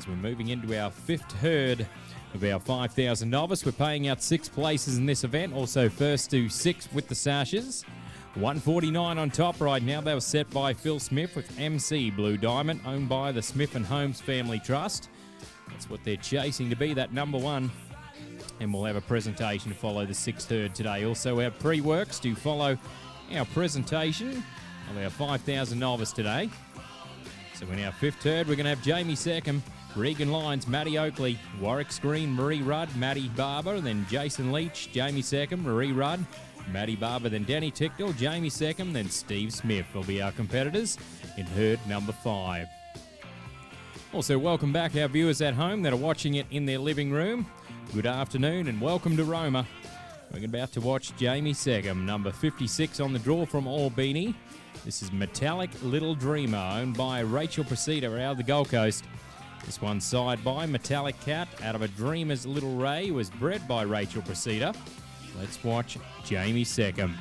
as we're moving into our fifth herd of our 5,000 novice. We're paying out 6 places in this event, also first to 6th with the sashes. 149 on top right now. They were set by Phil Smith with MC Blue Diamond, owned by the Smith and Holmes Family Trust. That's what they're chasing to be, that number one. And we'll have a presentation to follow the 6th herd today. Also, our pre-works to follow our presentation of our 5,000 novice today. So in our 5th herd, we're going to have Jamie Seckham, Regan Lyons, Matty Oakley, Warwick Screen, Marie Rudd, Matty Barber, and then Jason Leach, Jamie Seckham, Marie Rudd, Matty Barber, then Danny Ticknell, Jamie Seckham, then Steve Smith will be our competitors in herd number 5. Also, welcome back our viewers at home that are watching it in their living room. Good afternoon and welcome to Roma. We're about to watch Jamie Seckham, number 56 on the draw from Albany. This is Metallic Little Dreamer, owned by Rachel Procida out of the Gold Coast. This one's side by Metallic Cat out of a Dreamer's Little Ray, was bred by Rachel Procida. Let's watch Jamie Seckham.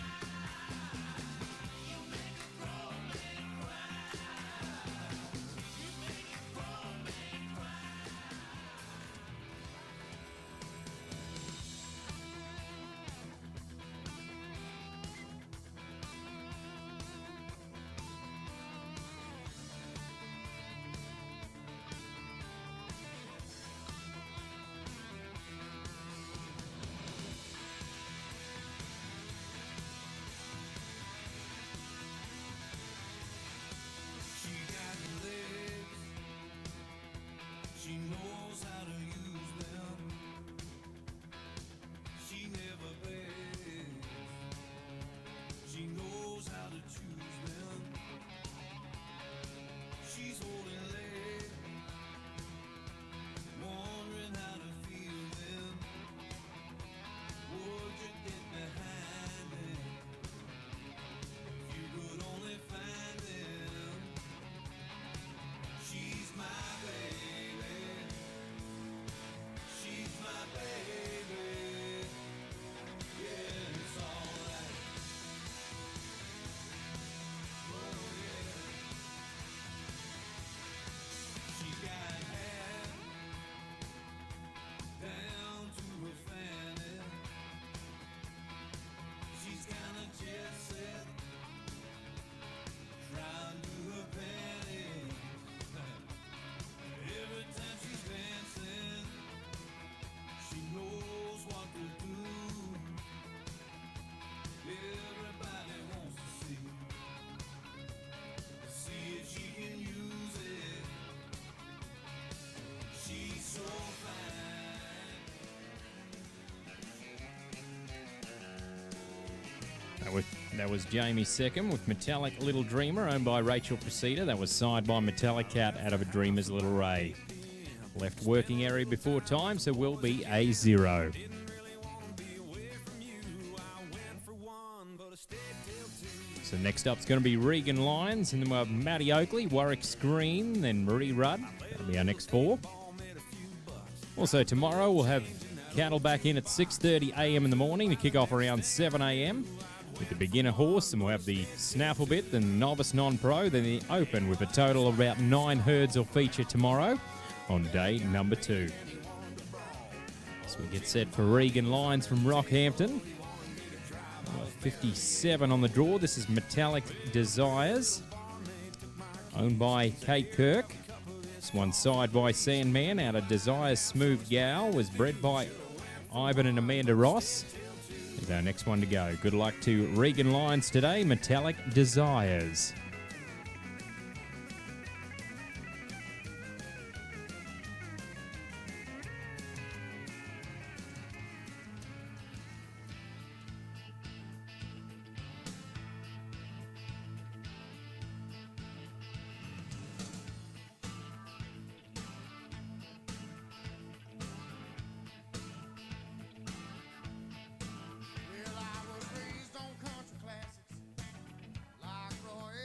She knows how to use them. She never begs. She knows how to choose them. She's holding legs, wondering how to feel them. Would you get behind them if you could only find them? She's my baby. She's my baby. Yeah, it's alright. Oh yeah. She got hair down to her fanny. She's kinda jet set, trying to her panties. Every time she's dancing, she knows what to do. Everybody wants to see if she can use it. She's so fine. That was Jamie Seckham with Metallic Little Dreamer, owned by Rachel Procida. That was side by Metallic Cat out of a Dreamer's Little Ray. Left working area before time, so will be A0. So next up is going to be Regan Lyons, and then we'll have Matty Oakley, Warwick Screen, then Marie Rudd. That'll be our next 4. Also tomorrow we'll have cattle back in at 6:30 a.m. in the morning to kick off around 7 a.m. with the beginner horse, and we'll have the snaffle bit, then novice non-pro, then the open with a total of about 9 herds will feature tomorrow on day number 2. So we get set for Regan Lyons from Rockhampton. 57 on the draw. This is Metallic Desires, owned by Kate Kirk. This one side by Sandman out of Desires Smooth Gal, was bred by Ivan and Amanda Ross. Is our next one to go. Good luck to Regan Lyons today, Metallic Desires. Well, I was raised on country classics like Roy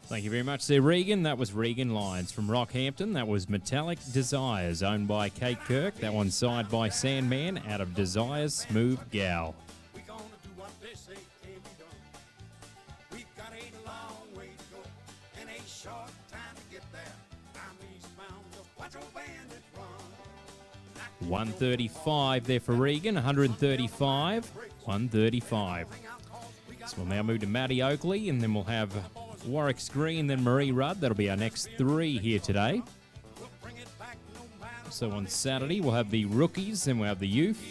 Thank you very much there, Regan. That was Regan Lyons from Rockhampton. That was Metallic Desires, owned by Kate Kirk. That one signed by Sandman out of Desires Smooth Gal. We gonna do what they say can be done. We've got a long way to go and a short time to get there. I'm eastbound, just watch your bandit run. 135 there for Regan, 135, 135. So we'll now move to Matty Oakley, and then we'll have Warwick Screen, then Marie Rudd. That'll be our next three here today. So on Saturday, we'll have the rookies, then we'll have the youth,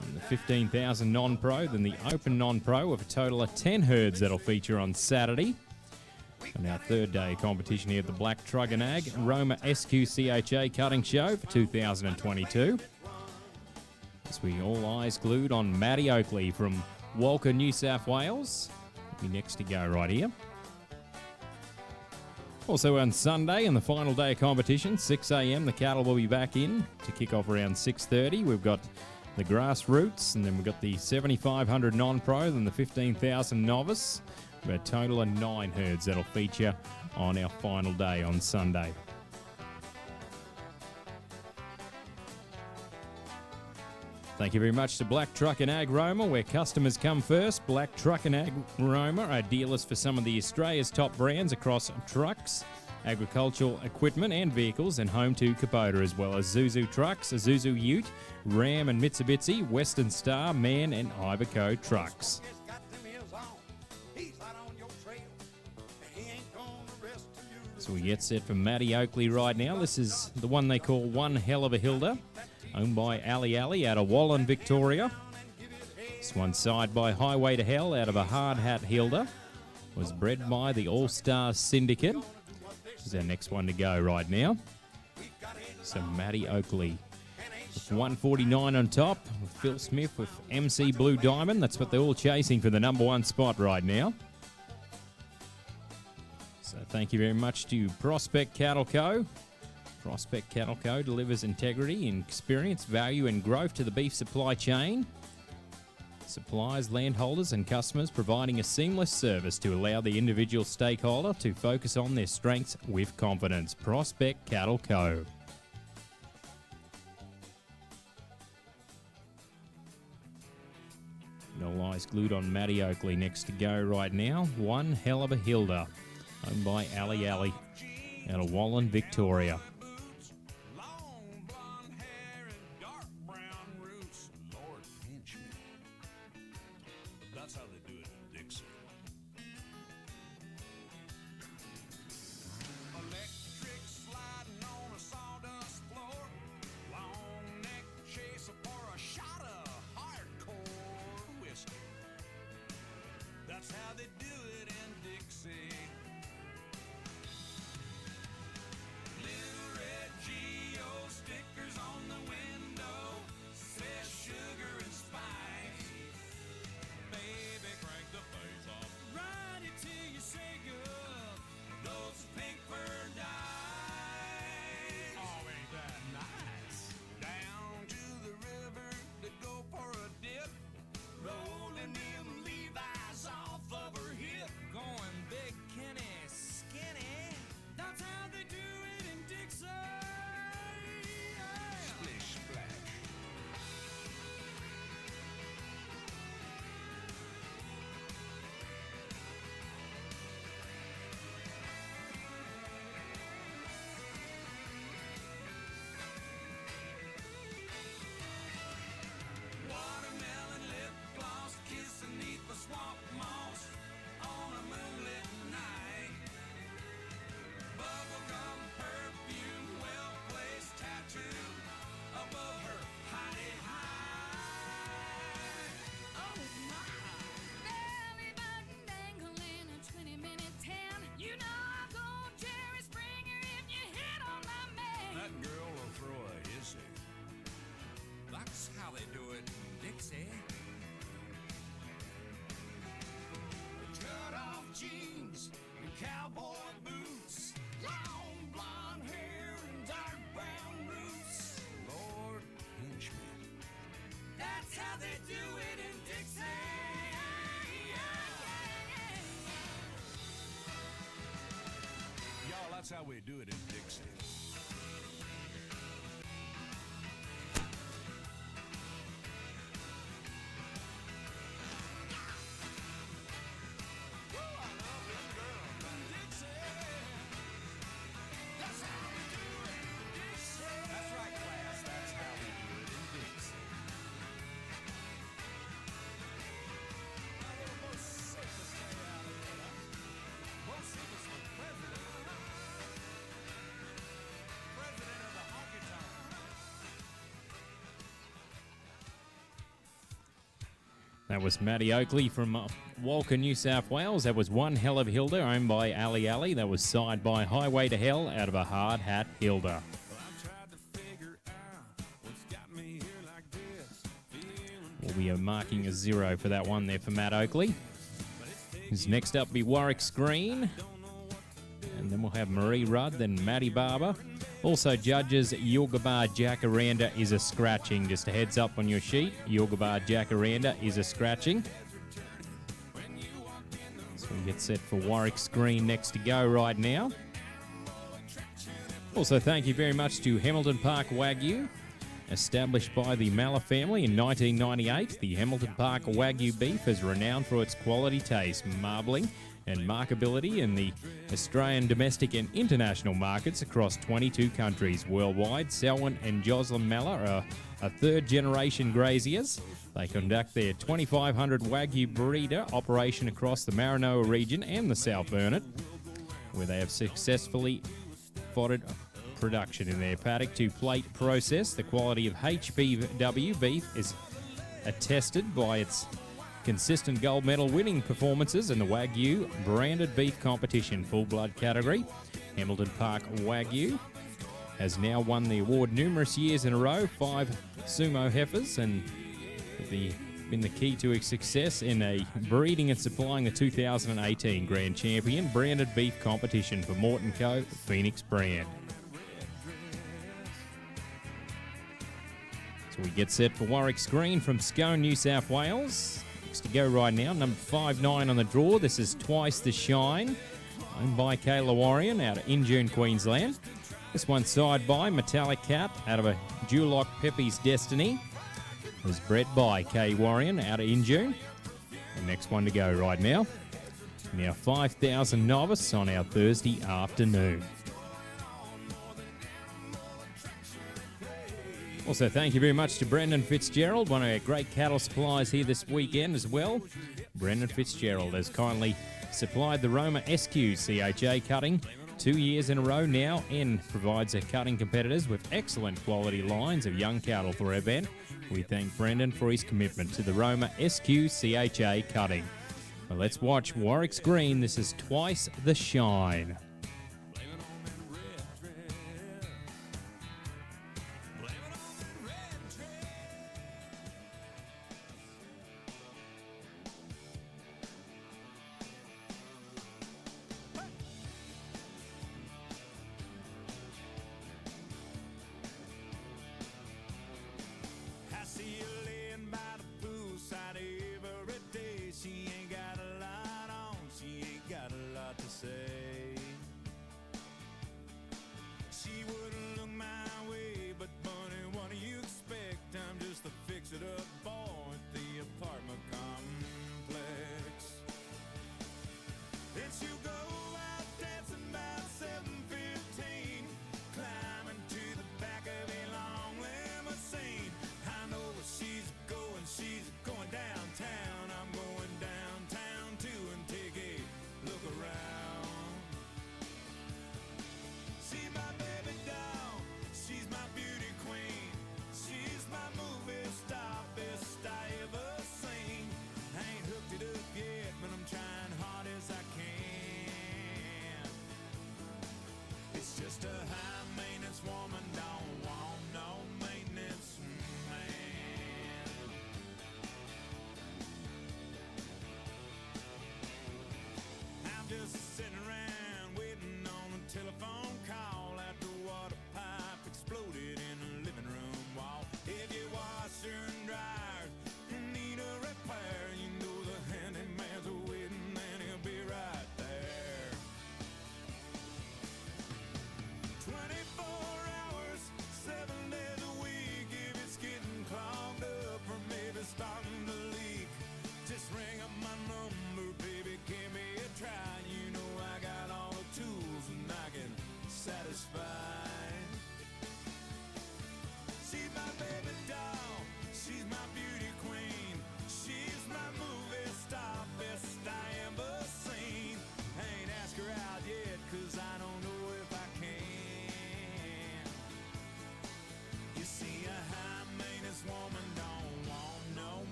and the 15,000 non-pro, then the open non-pro with a total of 10 herds that'll feature on Saturday. And our third day competition here at the Black Truck and Ag Roma SQCHA Cutting Show for 2022. As we all eyes glued on Matty Oakley from Walker, New South Wales. Be next to go right here. Also on Sunday, and the final day of competition, 6 a.m, the cattle will be back in to kick off around 6:30. We've got the grassroots, and then we've got the 7,500 non-pro, and the 15,000 novice. We've got a total of 9 herds that'll feature on our final day on Sunday. Thank you very much to Black Truck and Ag Roma, where customers come first. Black Truck and Ag Roma are dealers for some of the Australia's top brands across trucks, agricultural equipment and vehicles, and home to Kubota, as well as Zuzu Trucks, Zuzu Ute, Ram and Mitsubishi, Western Star, MAN and Iveco Trucks. So we get set for Matty Oakley right now. This is the one they call One Hell of a Hilda, owned by Ali Ali out of Wallen, Victoria. This one side by Highway to Hell out of a Hard Hat Hilda. Was bred by the All-Stars Syndicate. This is our next one to go right now. So Matty Oakley with 149 on top, with Phil Smith with MC Blue Diamond. That's what they're all chasing for the number one spot right now. So thank you very much to Prospect Cattle Co. Prospect Cattle Co. delivers integrity, experience, value and growth to the beef supply chain. Suppliers, landholders and customers, providing a seamless service to allow the individual stakeholder to focus on their strengths with confidence. Prospect Cattle Co. No eyes glued on Matty Oakley. Next to go right now, One Hell of a Hilda, owned by Ali Ali out of Wallen, Victoria. That's how they do it in Dixie. Electric sliding on a sawdust floor, long neck chaser for a shot of hardcore whiskey. That's how they do it in Dixie. Little how we do it in Dixie. That's right, class. That's how we do it in Dixie. President of the honky tonk. That was Matty Oakley from Walker, New South Wales. That was One Hell of Hilda, owned by Ali Ali. That was Side by Highway to Hell, out of a Hard Hat Hilda. Well, I tried to figure out what's got me here like this. We'll be marking a 0 for that one there for Matt Oakley. His next up be Warwick Screen. And then we'll have Marie Rudd, then Matty Barber. Also, judges, Yulgabar Jacaranda is a scratching. Just a heads up on your sheet. Yulgabar Jacaranda is a scratching. So we get set for Warwick Screen next to go right now. Also, thank you very much to Hamilton Park Wagyu. Established by the Malla family in 1998, the Hamilton Park Wagyu beef is renowned for its quality taste, marbling, and markability in the Australian domestic and international markets across 22 countries worldwide. Selwyn and Jocelyn Malla are third-generation graziers. They conduct their 2,500 Wagyu breeder operation across the Maranoa region and the South Burnett, where they have successfully foddered production in their paddock to plate process. The quality of HBW beef is attested by its consistent gold medal winning performances in the Wagyu branded beef competition full blood category. Hamilton Park Wagyu has now won the award numerous years in a row, 5 sumo heifers, and been the key to its success in a breeding and supplying the 2018 Grand Champion branded beef competition for Morton Co. Phoenix brand. So we get set for Warwick Screen from Scone, New South Wales. To go right now, number 5-9 on the draw. This is Twice the Shine, owned by Kayla Warrior out of Injune, Queensland. This one side by Metallic Cat out of a Duloc Pepe's Destiny. It was bred by Kay Warrior out of Injune. The next one to go right now. Now 5,000 novice on our Thursday afternoon. Also, thank you very much to Brendan Fitzgerald, one of our great cattle suppliers here this weekend as well. Brendan Fitzgerald has kindly supplied the Roma SQCHA cutting 2 years in a row now and provides our cutting competitors with excellent quality lines of young cattle for our event. We thank Brendan for his commitment to the Roma SQCHA cutting. Well, let's watch Warwick Screen. This is Twice the Shine. I see her laying by the poolside every day. She ain't got a lot on, she ain't got a lot to say.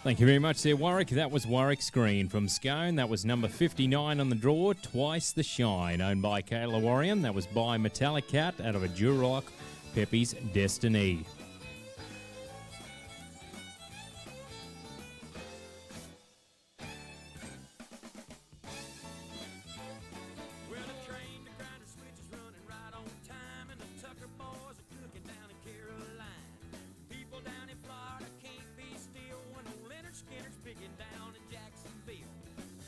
Thank you very much there, Warwick. That was Warwick's Green from Scone. That was number 59 on the draw, Twice the Shine, owned by Kayla Warrior. That was by Metallic Cat out of a Duroc Pepe's Destiny. Well, the train, the grinder switch is running right on time, and the Tucker boys are cooking down in Caroline. People down in Florida can't be still when old Leonard Skinner's picking down in Jacksonville.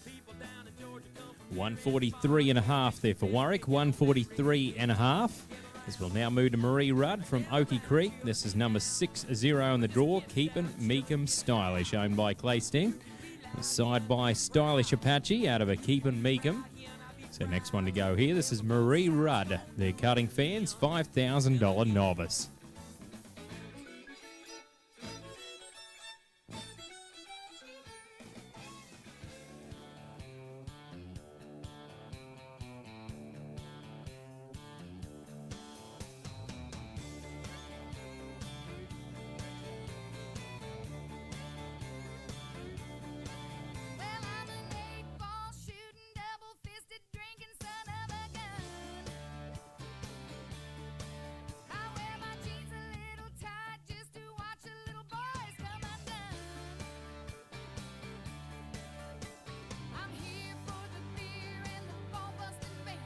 People down in Georgia come from 143 and a half there for Warwick. 143 and a half. As we'll now move to Marie Rudd from Oakey Creek. This is number 60 on the draw, Keepin' Meekum Stylish, owned by Clay Sting. Side by Stylish Apache out of a Keepin' Meekum. So next one to go here, this is Marie Rudd. They're cutting fans, $5,000 novice. Well, I'm an 8-ball shooting, double-fisted drinking son of a gun. I wear my jeans a little tight just to watch the little boys come undone. I'm here for the beer and the ball-busting band.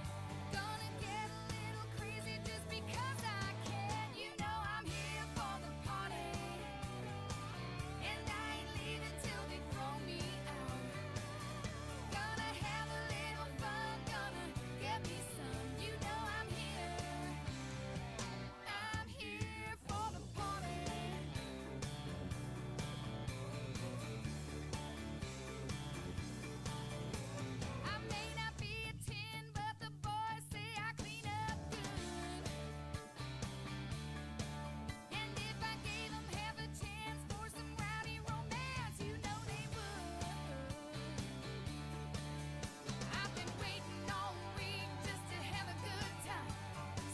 Gonna get a little crazy just because I can. You know I'm here for the party, and I ain't leaving till they throw me out. Gonna have a little fun, gonna get me some. You know I'm here. I'm here for the party. I may not be a 10, but the boys say I clean up good. And if I gave 'em half a chance for some rowdy romance, you know they would. I've been waiting all week just to have a good time.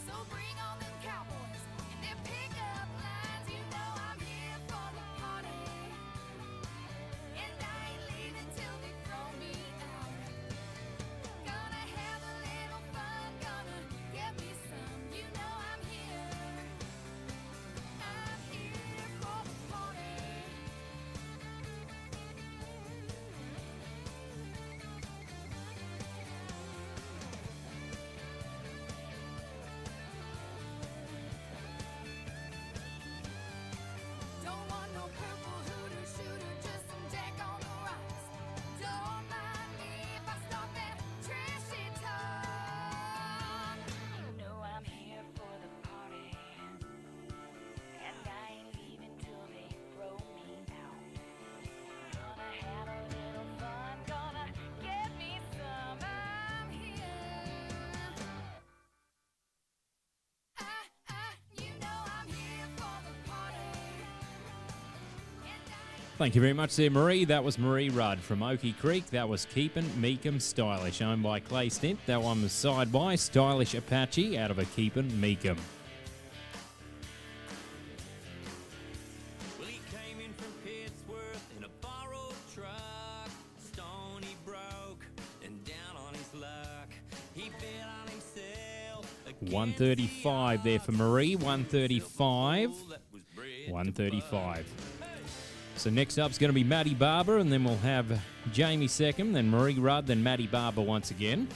So bring on them cowboys and their pickup lines. You know I'm here for the party, and I ain't leaving till they throw me out. Gonna have a little fun, gonna get me some. You know I'm here. I'm here for the party. Don't want no purple hooter shooter, just some Jack on the rocks. Don't mind me if I start that trashy talk. You know I'm here for the party, and I ain't leaving till they throw me out. Gonna have a little fun, gonna get me some. I'm here. You know I'm here for the party, and I Thank you very much there, Marie. That was Marie Rudd from Oakey Creek. That was Keepin' Meekum Stylish, owned by Clay Stint. That one was side by Stylish Apache out of a Keepin' Meekum. Well, he came in from Pittsworth in a borrowed truck. Stony broke and down on his luck. He bet on himself. 135 there for Marie. 135. 135. So next up's going to be Maddie Barber, and then we'll have Jamie second, then Marie Rudd, then Maddie Barber once again.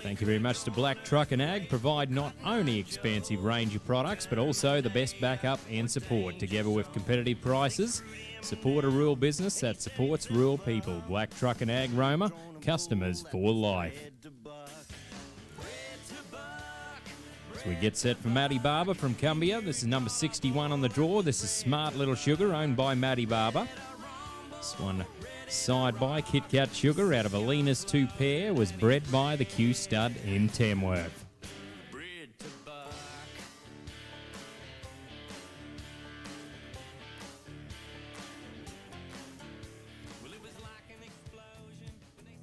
Thank you very much to Black Truck and Ag. Provide not only expansive range of products, but also the best backup and support, together with competitive prices. Support a rural business that supports rural people. Black Truck and Ag Roma, customers for life. So we get set for Maddie Barber from Cumbia. This is number 61 on the draw. This is Smart Little Sugar, owned by Maddie Barber. This one side by Kit Kat Sugar out of Alina's 2 pair, was bred by the Q Stud in Tamworth. Bred to buck. Well, it was like an explosion when they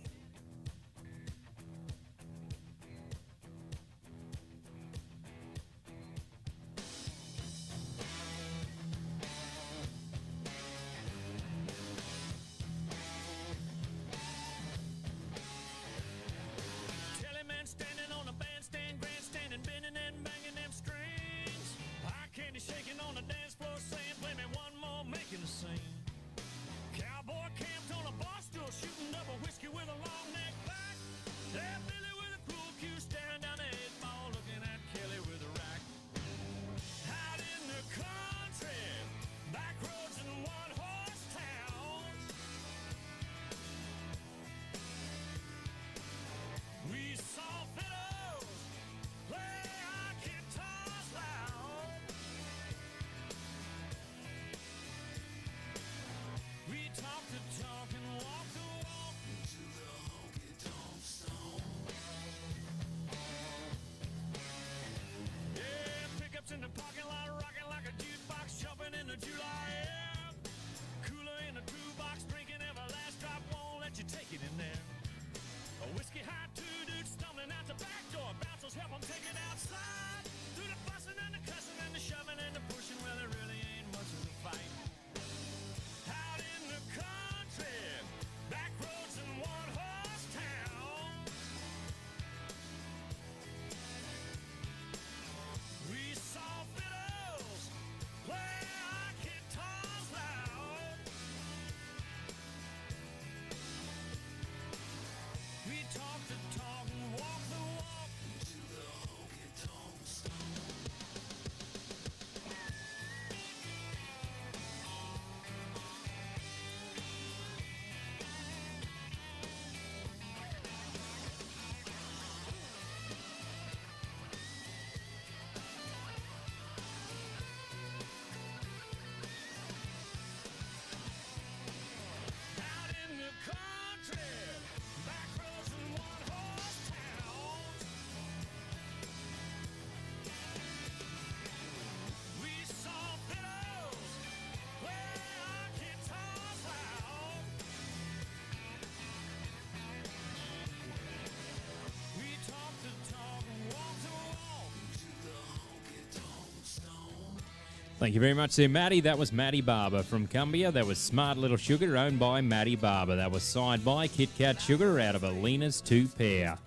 Thank you very much there, Maddie. That was Maddie Barber from Cumbia. That was Smart Little Sugar, owned by Maddie Barber. That was signed by Kit Kat Sugar out of Alina's 2 Pair.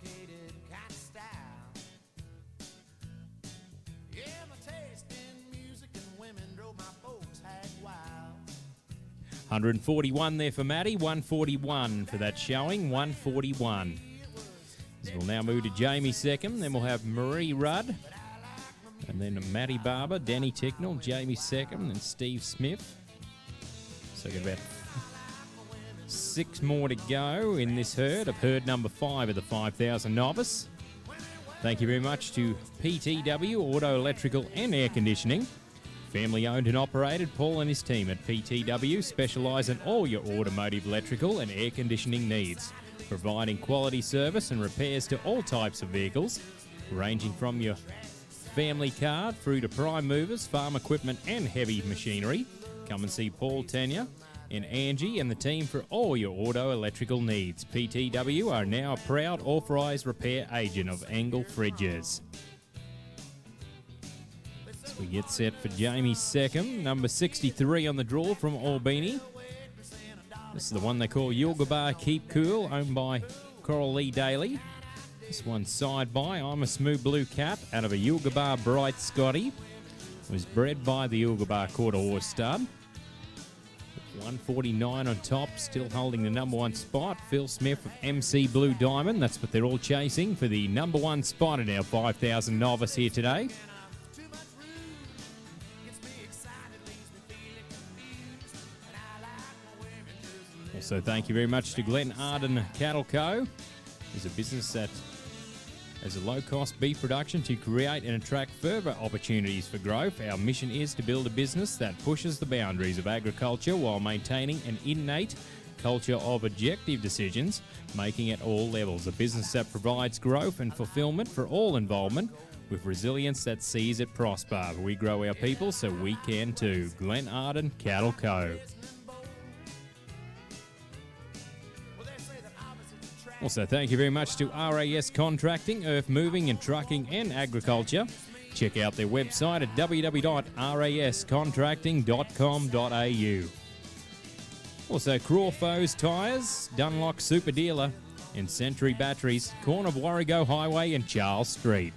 Kind of style. Yeah, my taste in music and women drove my folks hag wild. 141 there for Maddie, 141 for that showing, 141. So we'll now move to Jamie second, then we'll have Marie Rudd, and then Maddie Barber, Danny Ticknell, Jamie second, and Steve Smith. So we've got about 6 more to go in this herd of herd number 5 of the 5,000 Novice. Thank you very much to PTW, Auto, Electrical and Air Conditioning. Family owned and operated, Paul and his team at PTW specialise in all your automotive, electrical and air conditioning needs, providing quality service and repairs to all types of vehicles, ranging from your family car through to prime movers, farm equipment and heavy machinery. Come and see Paul, Tanya and Angie and the team for all your auto electrical needs. PTW are now a proud authorised repair agent of Angle Fridges. So we get set for Jamie second, number 63 on the draw from Albany. This is the one they call Yulgabar Keep Cool, owned by Coral Lee Daly. This one's side by I'm a Smooth Blue Cat out of a Yulgabar Bright Scotty. Was bred by the Yulgabar Quarter Horse Stud. 149 on top, still holding the number 1 spot. Phil Smith of MC Blue Diamond. That's what they're all chasing for the number 1 spot in our 5,000 Novice here today. Also, thank you very much to Glen Arden Cattle Co. It's a business that has a low-cost beef production to create and attract further opportunities for growth. Our mission is to build a business that pushes the boundaries of agriculture while maintaining an innate culture of objective decisions, making at all levels. A business that provides growth and fulfillment for all involvement with resilience that sees it prosper. We grow our people so we can too. Glen Arden Cattle Co. Also, thank you very much to RAS Contracting, Earth Moving and Trucking and Agriculture. Check out their website at www.rascontracting.com.au. Also, Crawford's Tyres, Dunlock Super Dealer, and Century Batteries, corner of Warrego Highway and Charles Street.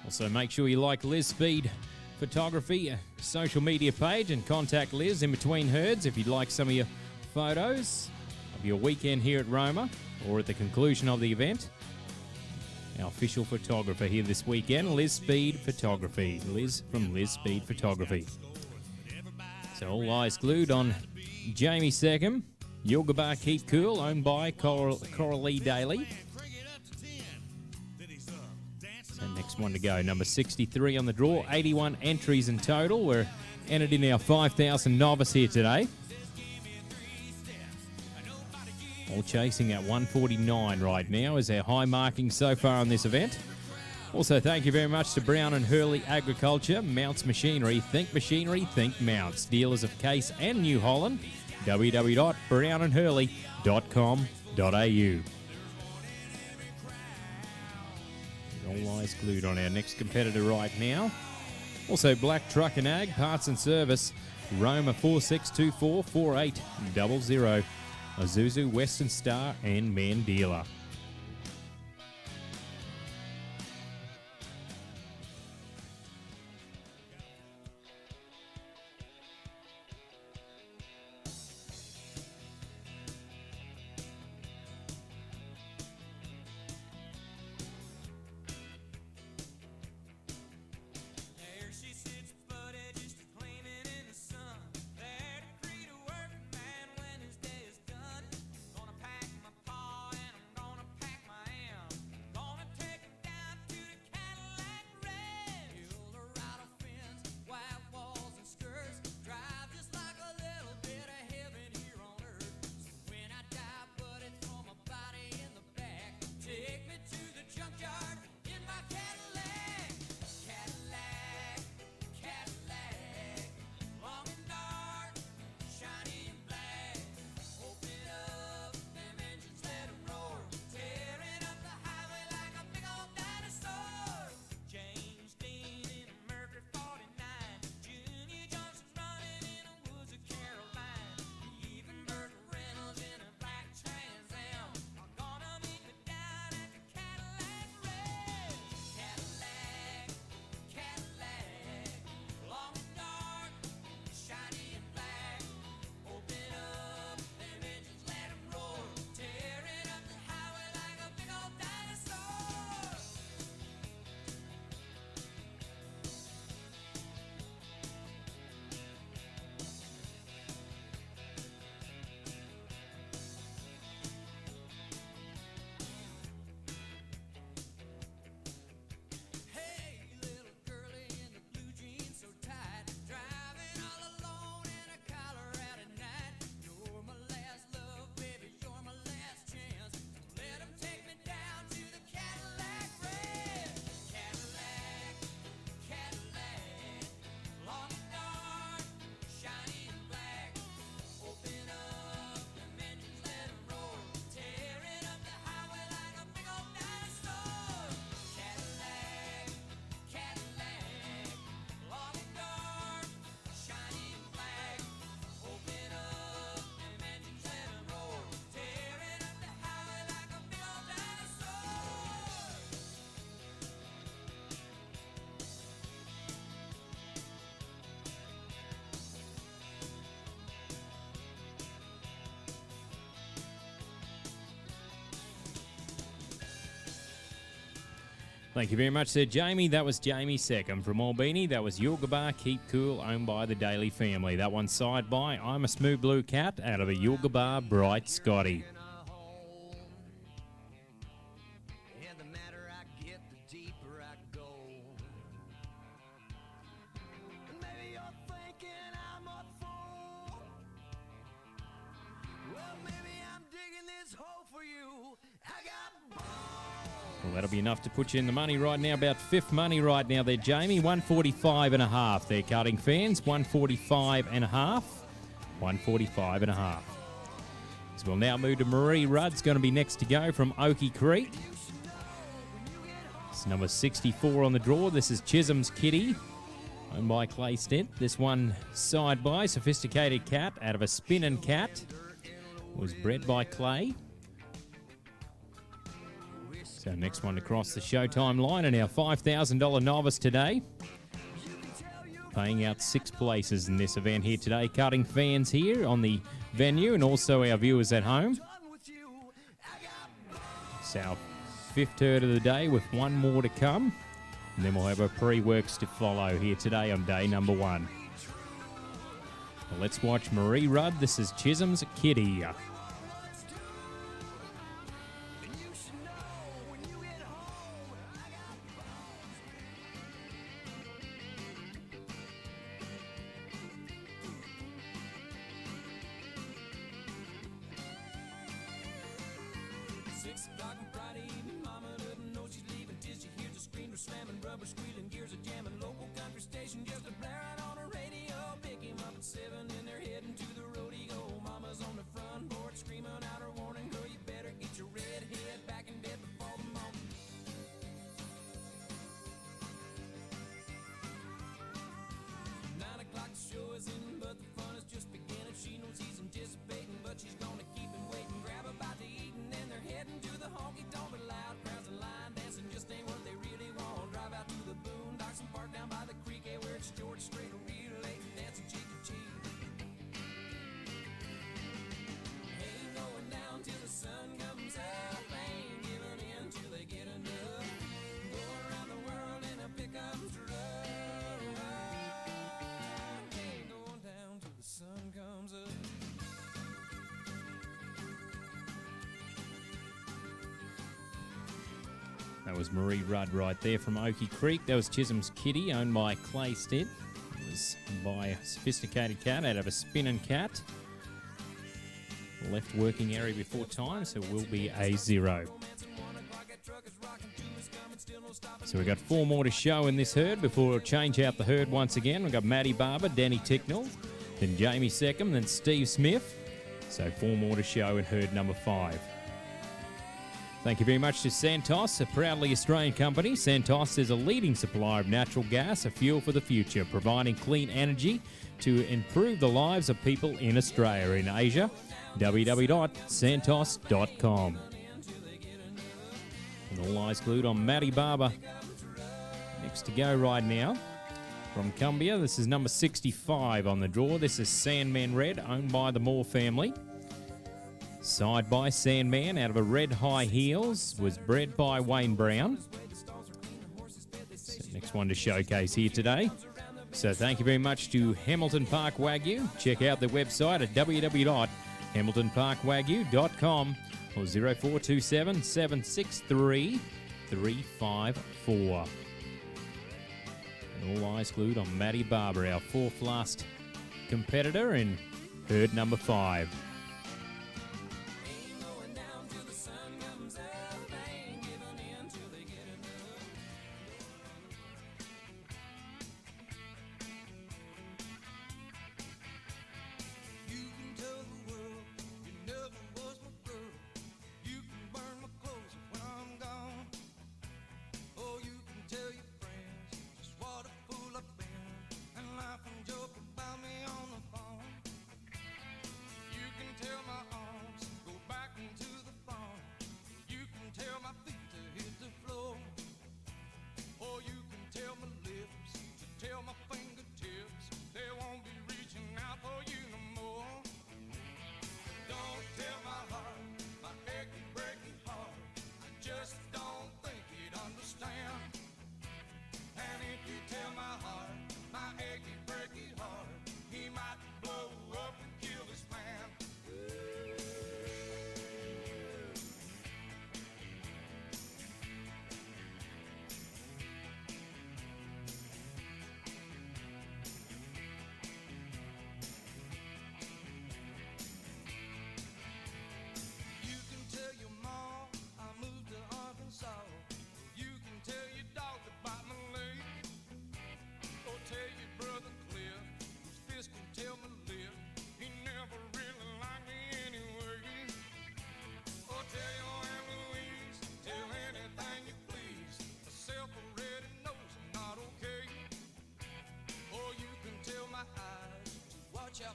Also, make sure you like Liz Speed Photography social media page and contact Liz in between herds if you'd like some of your photos of your weekend here at Roma or at the conclusion of the event. Our official photographer here this weekend, Liz Speed Photography. Liz from Liz Speed Photography. So all eyes glued on Jamie second, Yulgabar Keep Cool, owned by Coral Lee Daly. So next one to go, number 63 on the draw, 81 entries in total. We're entered in our 5,000 Novice here today. All chasing at 149 right now is our high marking so far on this event. Also, thank you very much to Brown and Hurley Agriculture, Mounts Machinery, Think Machinery, Think Mounts, dealers of Case and New Holland, www.brownandhurley.com.au. All eyes glued on our next competitor right now. Also, Black Truck and Ag, Parts and Service, Roma 46244800, Azuzu, Western Star and Man Dealer. There she sits, footed, just gleaming in the sun. There to greet a working man when his day is done. Gonna pack my paw and I'm gonna Thank you very much, Sir Jamie. That was Jamie second from Albany. That was Yulgabar Keep Cool, owned by the Daily family. That one side by I'm a Smooth Blue Cat out of a Yulgabar Bright Scotty. And the madder I get, the deeper I go. And maybe you're thinking I'm a fool. Well, maybe I'm digging this hole for you. I got balls. Well, that'll be enough to put you in the money right now. About fifth money right now there, Jamie. 145 and a half. They're cutting fans. 145 and a half. 145 and a half. So we'll now move to Marie Rudd's going to be next to go from Oakey Creek. It's number 64 on the draw. This is Chisholm's Kitty, owned by Clay Stent. This one side by Sophisticated Cat out of a Spinnin' Cat. Was bred by Clay. So next one to cross the Showtime line, and our $5,000 novice today. Paying out 6 places in this event here today. Cutting fans here on the venue and also our viewers at home. It's our 5th herd of the day with one more to come. And then we'll have our pre-works to follow here today on day number 1. Well, let's watch Marie Rudd. This is Chisholm's Kitty. Slamming, rubber squealing, gears are jamming, local country station just a blaring on a radio. Pick him up at 7 and they're heading to the rodeo. Mama's on the front porch screaming out her warning, girl, you better get your red head back in bed before the morning. 9 o'clock the show is in, but the fun is just beginning. She knows he's anticipating, but she's gonna keep him waiting. Grab a bite to eat and then they're heading to the honky-tonk. But loud crowds and line dancing just ain't what they really want. Drive out to the boondocks and park down by the creek, where it's George Strait or real late dancing cheek to cheek. Ain't going down till the sun comes up. Ain't giving in till they get enough. Go around the world in a pickup truck. Ain't going down till the sun comes up. That was Marie Rudd right there from Oakey Creek. That was Chisholm's Kitty, owned by Clay Stent. It was by a Sophisticated Cat out of a Spinnin' Cat. Left working area before time, so will be a 0. So we've got 4 more to show in this herd before we'll change out the herd once again. We've got Matty Barber, Danny Ticknell, then Jamie Seckham, then Steve Smith. So 4 more to show in herd number 5. Thank you very much to Santos, a proudly Australian company. Santos is a leading supplier of natural gas, a fuel for the future, providing clean energy to improve the lives of people in Australia. In Asia, www.santos.com. And all eyes glued on Matty Barber. Next to go right now from Cumbia. This is number 65 on the draw. This is Sandman Red, owned by the Moore family. Side by Sandman out of a Red High Heels, was bred by Wayne Brown. So next one to showcase here today. So thank you very much to Hamilton Park Wagyu. Check out their website at www.hamiltonparkwagyu.com or 0427 763 354. And all eyes glued on Matty Barber, our 4th last competitor in herd number 5. You can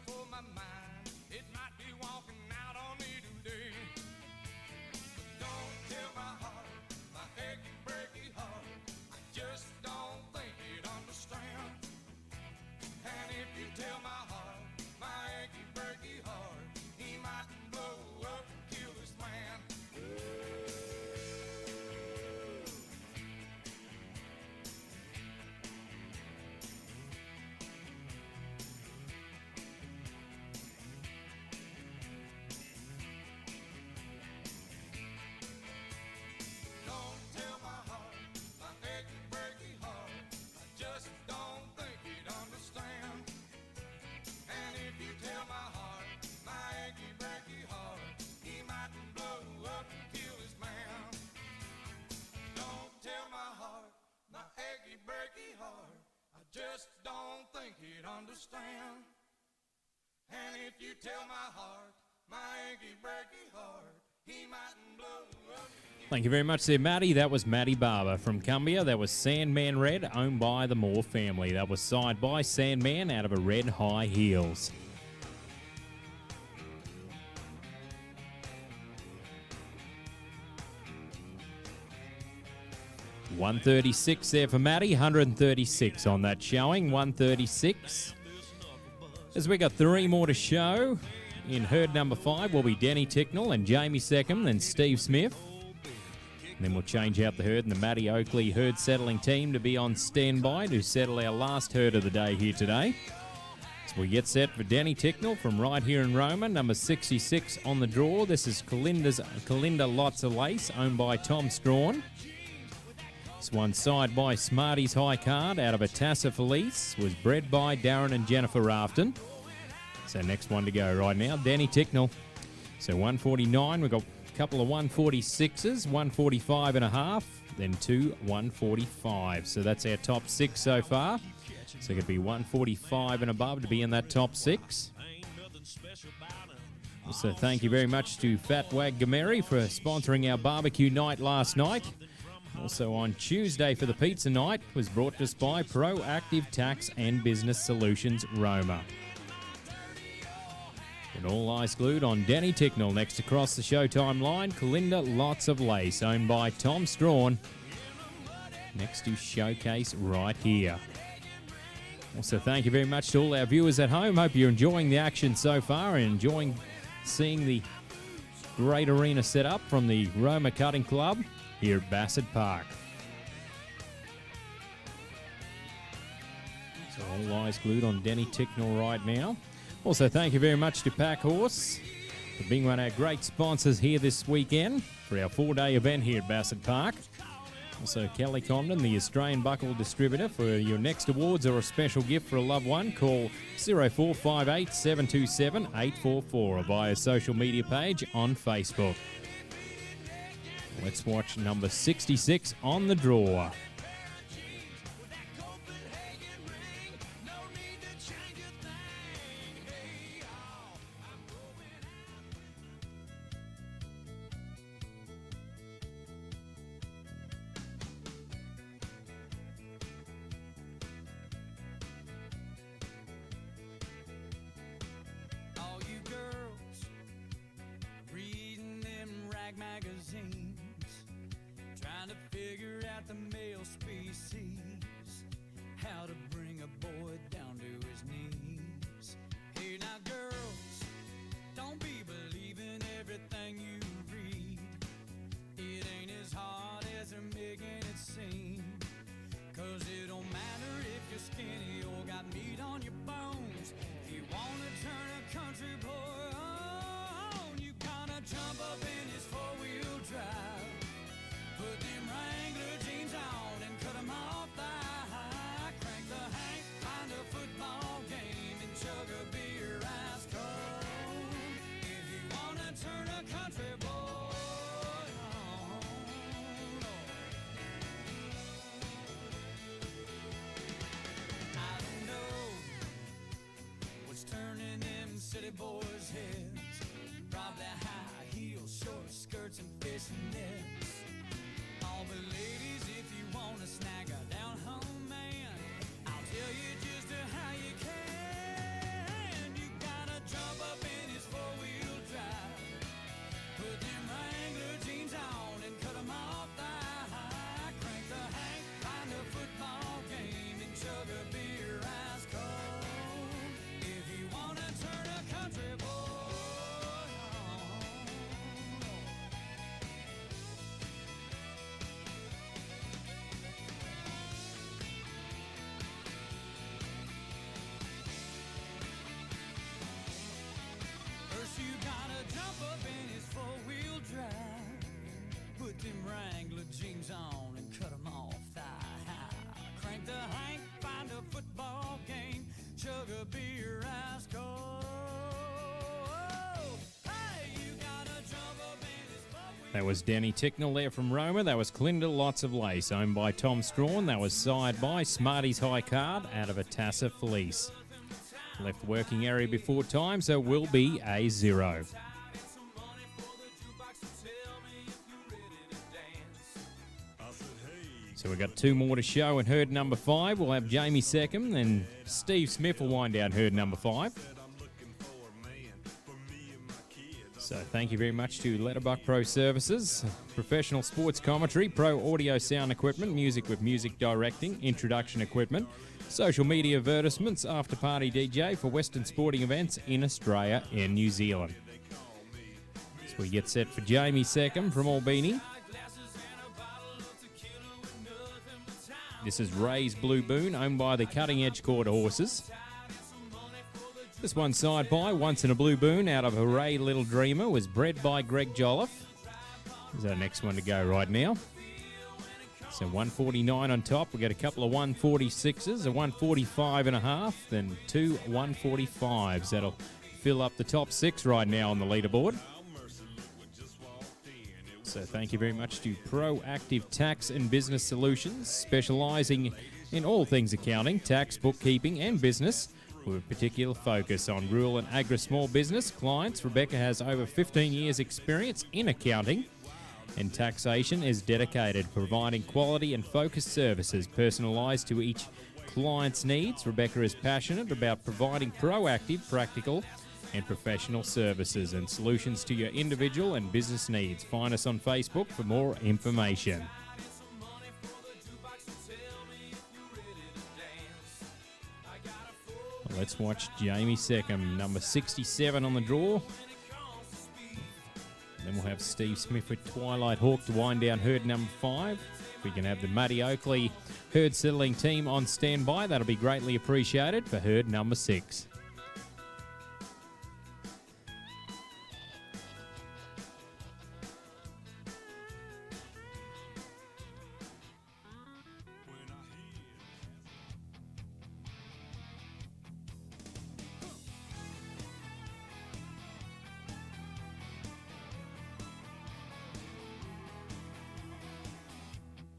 for my mind. It might be walking out on me today. Don't tell my heart, my achy, breaky heart. I just don't think it understand. And if you tell my heart, my achy, breaky heart, he might blow up and kill this man. Don't tell my heart, my achy, breaky heart. I just don't think it understand. And if you tell my heart, my achy, breaky heart, he might blow up and kill his man. Don't tell my heart, my achy, breaky heart. I just don't think it understand. And if you tell my heart, my achy, breaky heart, he might blow up. Thank you very much there, Matty. That was Matty Barber from Cumbia. That was Sandman Red, owned by the Moore family. That was Side by Sandman out of a Red High Heels. $136 there for Matty, 136 on that showing, 136. As we got three more to show, in herd number 5 will be Denny Ticknell and Jamie Seckham, then Steve Smith. And then we'll change out the herd and the Matty Oakley herd settling team to be on standby to settle our last herd of the day here today. So we get set for Denny Ticknell from right here in Roma, number 66 on the draw. This is Kalinda Lots of Lace, owned by Tom Strawn. This one side by Smarty's High Card out of Atassa Felice, was bred by Darren and Jennifer Rafton. So next one to go right now, Denny Ticknell. So 149, we've got a couple of 146s, 145 and a half, then two 145. So that's our top 6 so far. So it could be 145 and above to be in that top 6. So thank you very much to Fat Wag Gameri for sponsoring our barbecue night last night. Also on Tuesday for the pizza night was brought to us by Proactive Tax and Business Solutions Roma. And all eyes glued on Denny Ticknell next across the Showtime line. Kalinda Lots of Lace, owned by Tom Strawn. Next to Showcase right here. Also, thank you very much to all our viewers at home. Hope you're enjoying the action so far and enjoying seeing the great arena set up from the Roma Cutting Club here at Bassett Park. So all eyes glued on Denny Ticknell right now. Also, thank you very much to Pack Horse for being one of our great sponsors here this weekend for our 4-day event here at Bassett Park. Also, Kelly Condon, the Australian Buckle Distributor, for your next awards or a special gift for a loved one. Call 0458 727 844 or via social media page on Facebook. Let's watch number 66 on the draw. All you girls reading them rag magazines, trying to figure out the male species, how to bring a boy down to his knees. Hey now girls, don't be believing everything you read. It ain't as hard as they're making it seem. 'Cause it don't matter if you're skinny or got meat on your bones. If you wanna turn a country boy on, you gotta jump up in his four-wheel drive. Put them Wrangler jeans on and cut them off thigh. Crank the Hank, find a football game and chug a beer ice cold. If you wanna turn a country boy on, I don't know what's turning them city boys' heads. Probably high heels, short skirts, and fishing nets. All the ladies, if you wanna snag a down home man, I'll tell you just how you can. You gotta jump up in his four-wheel drive, put them Wrangler jeans on and cut 'em off thigh-high. Crank the Hank, find a football game, chug a beer ice cold. Hey, you gotta jump up in his four-wheel. That was Danny Ticknell there from Roma. That was Clinder Lots of Lace, owned by Tom Strawn. That was side by Smarty's High Card out of a Tassa Fleece. Left working area before time, so will be a 0. So we've got 2 more to show in herd number 5. We'll have Jamie second, then Steve Smith will wind down herd number 5. So thank you very much to Letterbuck Pro Services, professional sports commentary, pro audio sound equipment, music with music directing, introduction equipment, social media advertisements, after party DJ for Western sporting events in Australia and New Zealand. So we get set for Jamie second from Albany. This is Ray's Blue Boon, owned by the Cutting Edge Quarter Horses. This one side by Once in a Blue Boon out of Hooray Little Dreamer was bred by Greg Jolliffe. Is our next one to go right now. So 149 on top. We've got a couple of 146s, a 145.5, then 2 145s. That'll fill up the top 6 right now on the leaderboard. So thank you very much to Proactive Tax and Business Solutions, specialising in all things accounting, tax, bookkeeping and business, with a particular focus on rural and agri-small business clients. Rebecca has over 15 years experience in accounting and taxation, is dedicated to providing quality and focused services personalised to each client's needs. Rebecca is passionate about providing proactive, practical and professional services and solutions to your individual and business needs. Find us on Facebook for more information. Let's watch Jamie second, number 67 on the draw. Then we'll have Steve Smith with Twilight Hawk to wind down herd number 5. If we can have the Matty Oakley herd settling team on standby, that'll be greatly appreciated for herd number 6.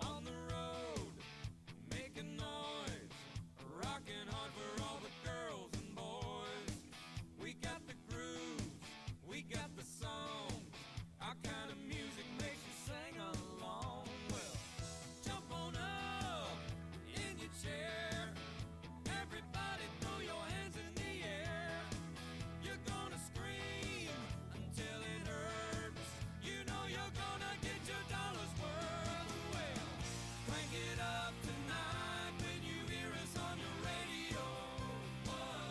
On the road, making noise, rocking hard for all the girls and boys. We got the grooves, we got the songs. Our kind of music makes you sing along. Well, jump on up in your chair. Everybody throw your hands in the air. You're gonna scream until it hurts. You know you're gonna get your dollar's worth. Well, crank it up tonight when you hear us on your radio. Whoa,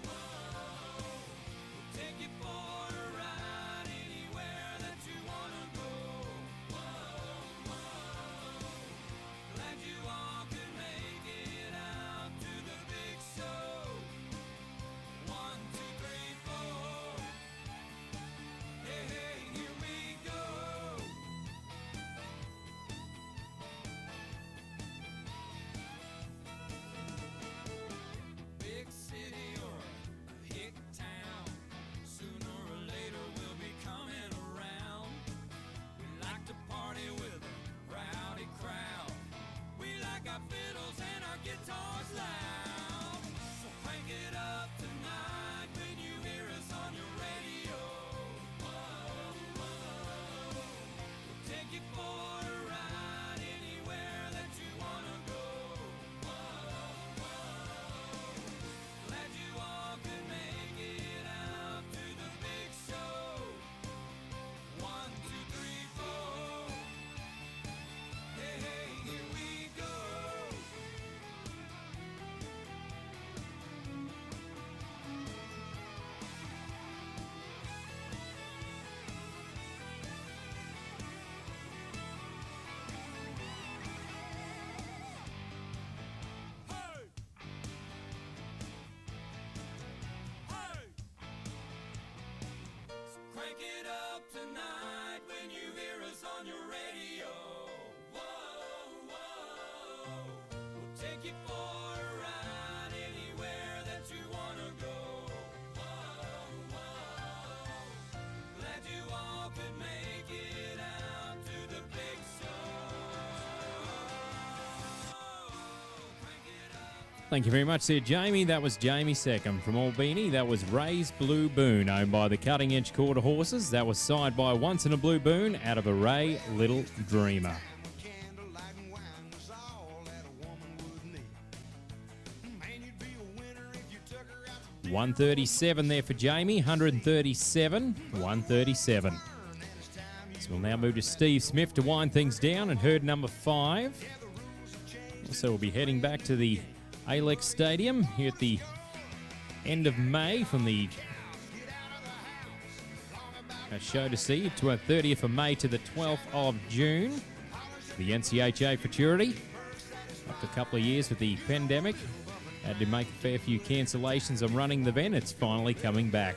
whoa. We'll take you for a ride anywhere that you wanna go. Whoa, whoa. Glad you all could make it out to the big show. 1, 2, 3, 4. Hey, hey, here we go. Big city or a hick town, sooner or later we'll be coming around. We like to party with a rowdy crowd. We like our fiddles and our guitars loud. So crank it up tonight when you hear us on your radio. Whoa, whoa. We'll take you for a ride anywhere that you wanna go. Whoa, whoa. Glad you all could make it out to the big show. 1, 2, 3, 4. Hey, hey, here we go. Thank you very much there, Jamie. That was Jamie Second from Albany. That was Ray's Blue Boon, owned by the Cutting Edge Quarter Horses. That was signed by Once in a Blue Boon out of a Ray Little Dreamer. Candlelight and wine was all that a woman would need. Man, you'd be a winner if you took her out to 137 there for Jamie. 137. 137. So we'll now move to Steve Smith to wind things down and herd number 5. So we'll be heading back to the Alex Stadium here at the end of May from the show to see. It's 30th of May to the 12th of June. The NCHA Futurity. After a couple of years with the pandemic, had to make a fair few cancellations on running the event. It's finally coming back.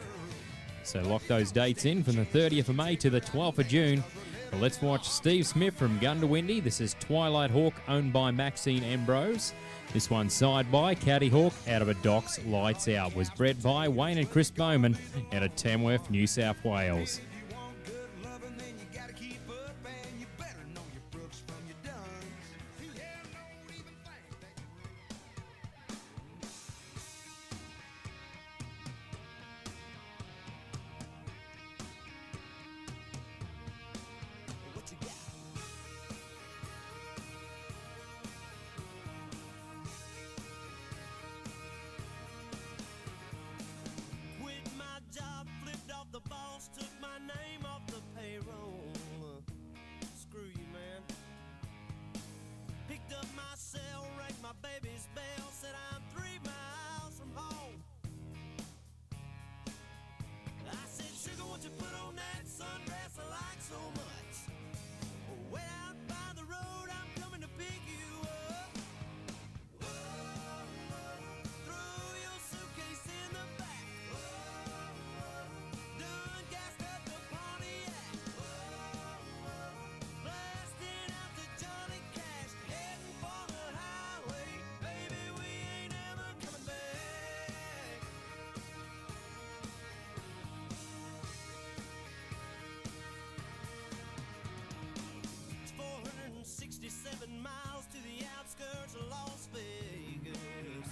So lock those dates in from the 30th of May to the 12th of June. Well, let's watch Steve Smith from Gundawindi. This is Twilight Hawk, owned by Maxine Ambrose. This one side by Caddy Hawk out of a Doc's Lights Out. Was bred by Wayne and Chris Bowman out of Tamworth, New South Wales. you want good loving, then you gotta keep up, and you better know your Brooks from your Duns. Yeah, don't even think that what you got? Quit my job, flipped off the boss, took my name off the payroll. Screw you, man. Picked up my cell, rang my baby's bell, said I'm 3 miles from home. I said, sugar, won't you put on that sundress I like so much? Way out by the road, I'm coming to pick you up. Throw your suitcase in the back. Done gassed up the Pontiac. Blasting out the Johnny Cash, heading for the highway. Baby, we ain't ever coming back. It's 467 miles to the outskirts of Las Vegas.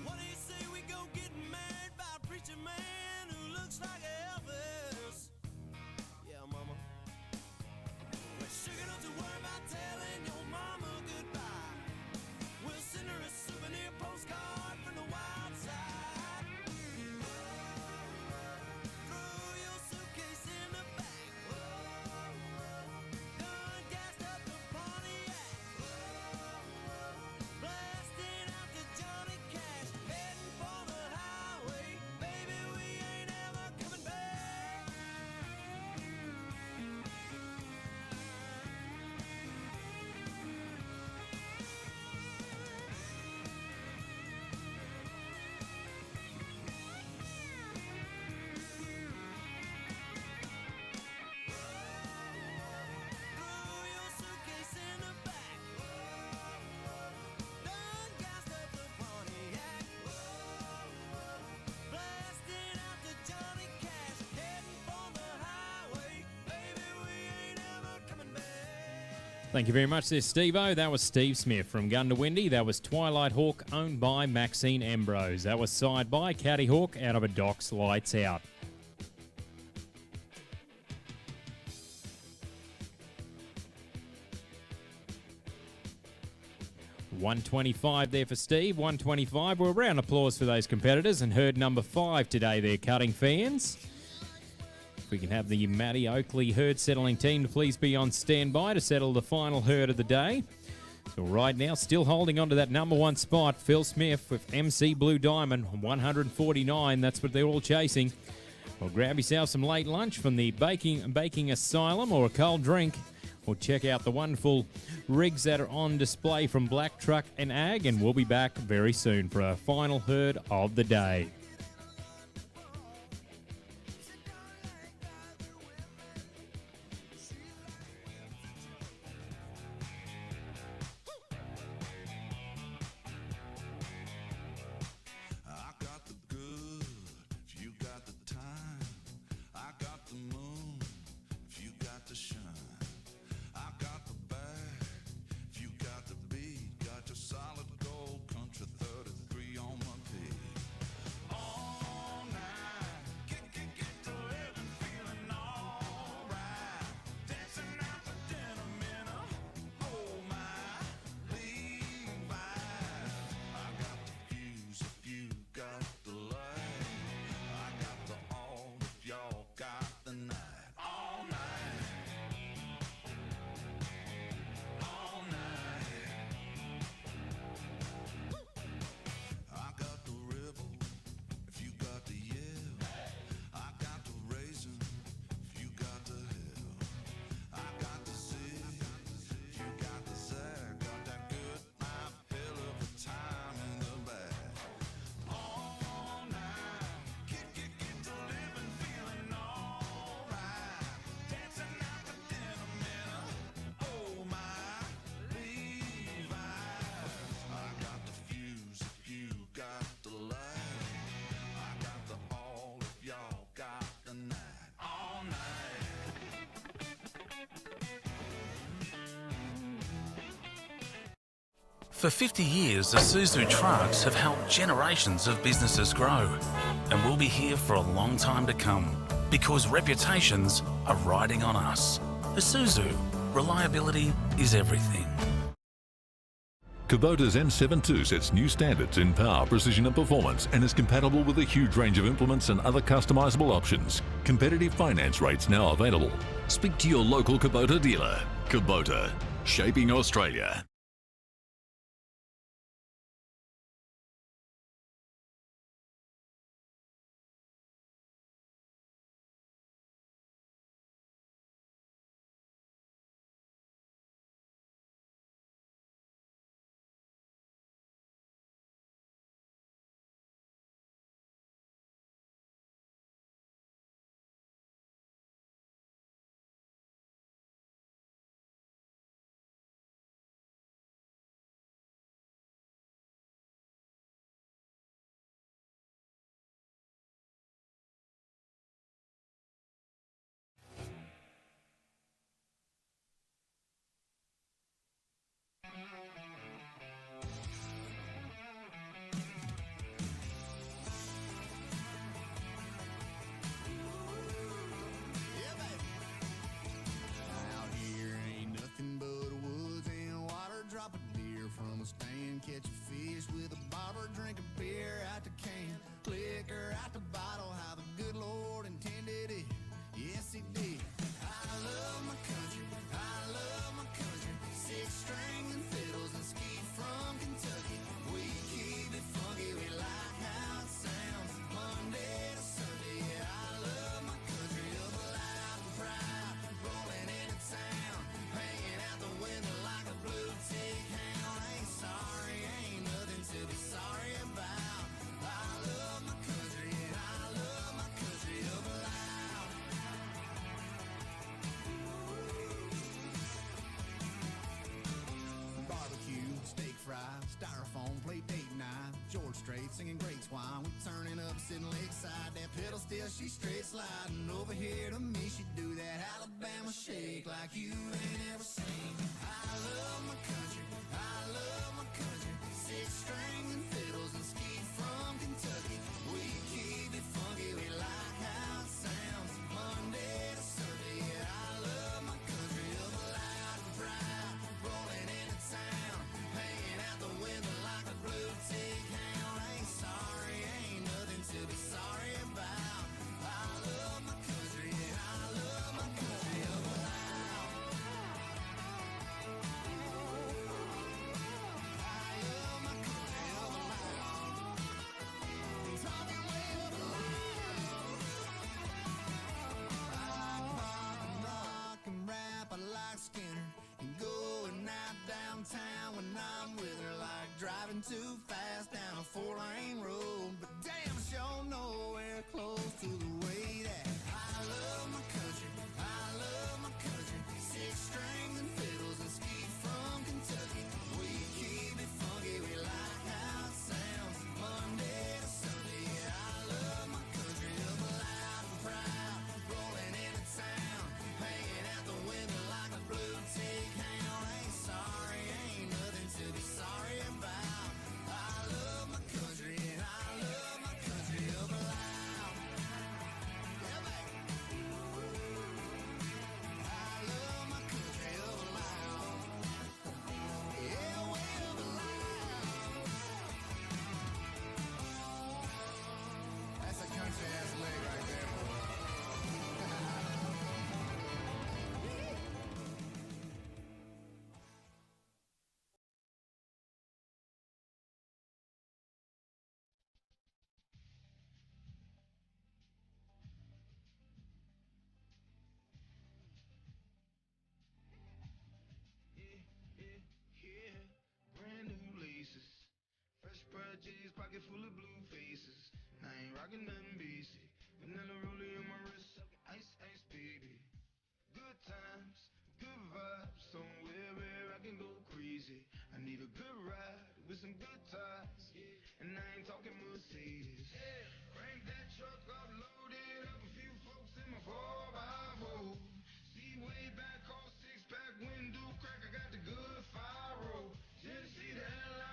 What do you say we go get married by a preacher man who looks like Elvis? Yeah, mama. Well, sugar, don't you worry about telling your mama goodbye. We'll send her a souvenir postcard from the wild side. Throw your suitcase in the back. Done gassed up the Pontiac. Blasting out the Johnny Cash, heading for the highway. Baby, we ain't ever coming back. Throw your suitcase in the back. Done gassed up the Pontiac. Blasting out the Johnny Cash, heading for the highway. Baby, we ain't ever coming back. Thank you very much there, Steve-O. That was Steve Smith from Gundawindi. That was Twilight Hawk, owned by Maxine Ambrose. That was side by Caddy Hawk out of a Doc's Lights Out. $125 there for Steve. $125. Well, a round of applause for those competitors. And herd number 5 today there, Cutting fans. If we can have the Matty Oakley herd settling team to please be on standby to settle the final herd of the day. So right now, still holding on to that number 1 spot, Phil Smith with MC Blue Diamond, 149. That's what they're all chasing. Well, grab yourself some late lunch from the Baking Asylum or a cold drink. Or check out the wonderful rigs that are on display from Black Truck and Ag, and we'll be back very soon for our final herd of the day. I got the good, if you got the time. I got the moon, if you got the shine. I got the bag, if you got the beat. For 50 years, Isuzu trucks have helped generations of businesses grow, and we'll be here for a long time to come because reputations are riding on us. Isuzu, reliability is everything. Kubota's M72 sets new standards in power, precision and performance and is compatible with a huge range of implements and other customizable options. Competitive finance rates now available. Speak to your local Kubota dealer. Kubota, shaping Australia. Out here ain't nothing but woods and water. Drop a deer from a stand, catch a fish with a bobber, drink a beer out the can, liquor out the bottle. How the good Lord intended it, yes He did. I love my country, I love my country. Six strings and fiddles and ski from Kentucky. We keep it funky, we like how it sounds. Monday to Sunday, yeah, I love my country. Up loud and proud, rolling into town, hanging out the window like a blue tick hound. Ain't sorry, ain't nothing to be sorry about. I love my country and I love my country. Up loud. Barbecue, steak fry, styrofoam, plate date night. George Strait singing great swine. We turning up, sitting lakeside. That pedal still, she straight sliding. Over here to me, she do that Alabama shake like you ain't ever seen. I love my country, I love my country. Six strings and fiddles and ski from Kentucky. We keep it funky, we like how it sounds. Monday to Sunday, yeah, I love my country. Up loud and proud, rolling into town, hanging out the window like a blue tick hound. Ain't sorry, ain't nothing to be sorry about. I love my country and I love my country. Up loud. I love my country. Up loud. Talking way up loud. I pop and rock and rap, I like Skinner. And going out downtown when I'm with her, like driving too fast down a 4-lane road. But damn sure nowhere close to the way that I love my country, I love my country. Six strings and fiddles and ski from Kentucky. We keep it funky, we like how it sounds. Monday to Sunday, yeah, I love my country. Up loud and proud, rolling into town, hanging out the window like a blue tick hound. Ain't sorry, ain't nothing to be sorry about. I love my country and I love my country. Up loud. Yeah, baby. I love my country. Up loud. Yeah, way up loud. That's a country ass leg right there, boy. Yeah, brand new laces. Fresh pair of J's, pocket full of blue faces. I ain't rockin' nothing basic. Vanilla rollie on my wrist, ice, ice, baby. Good times, good vibes, somewhere where I can go crazy. I need a good ride with some good ties, and I ain't talking Mercedes. Crank that truck up, load it up, a few folks in my 4x4. See way back, all 6-pack window crack, I got the good fire roll. Tennessee to LA.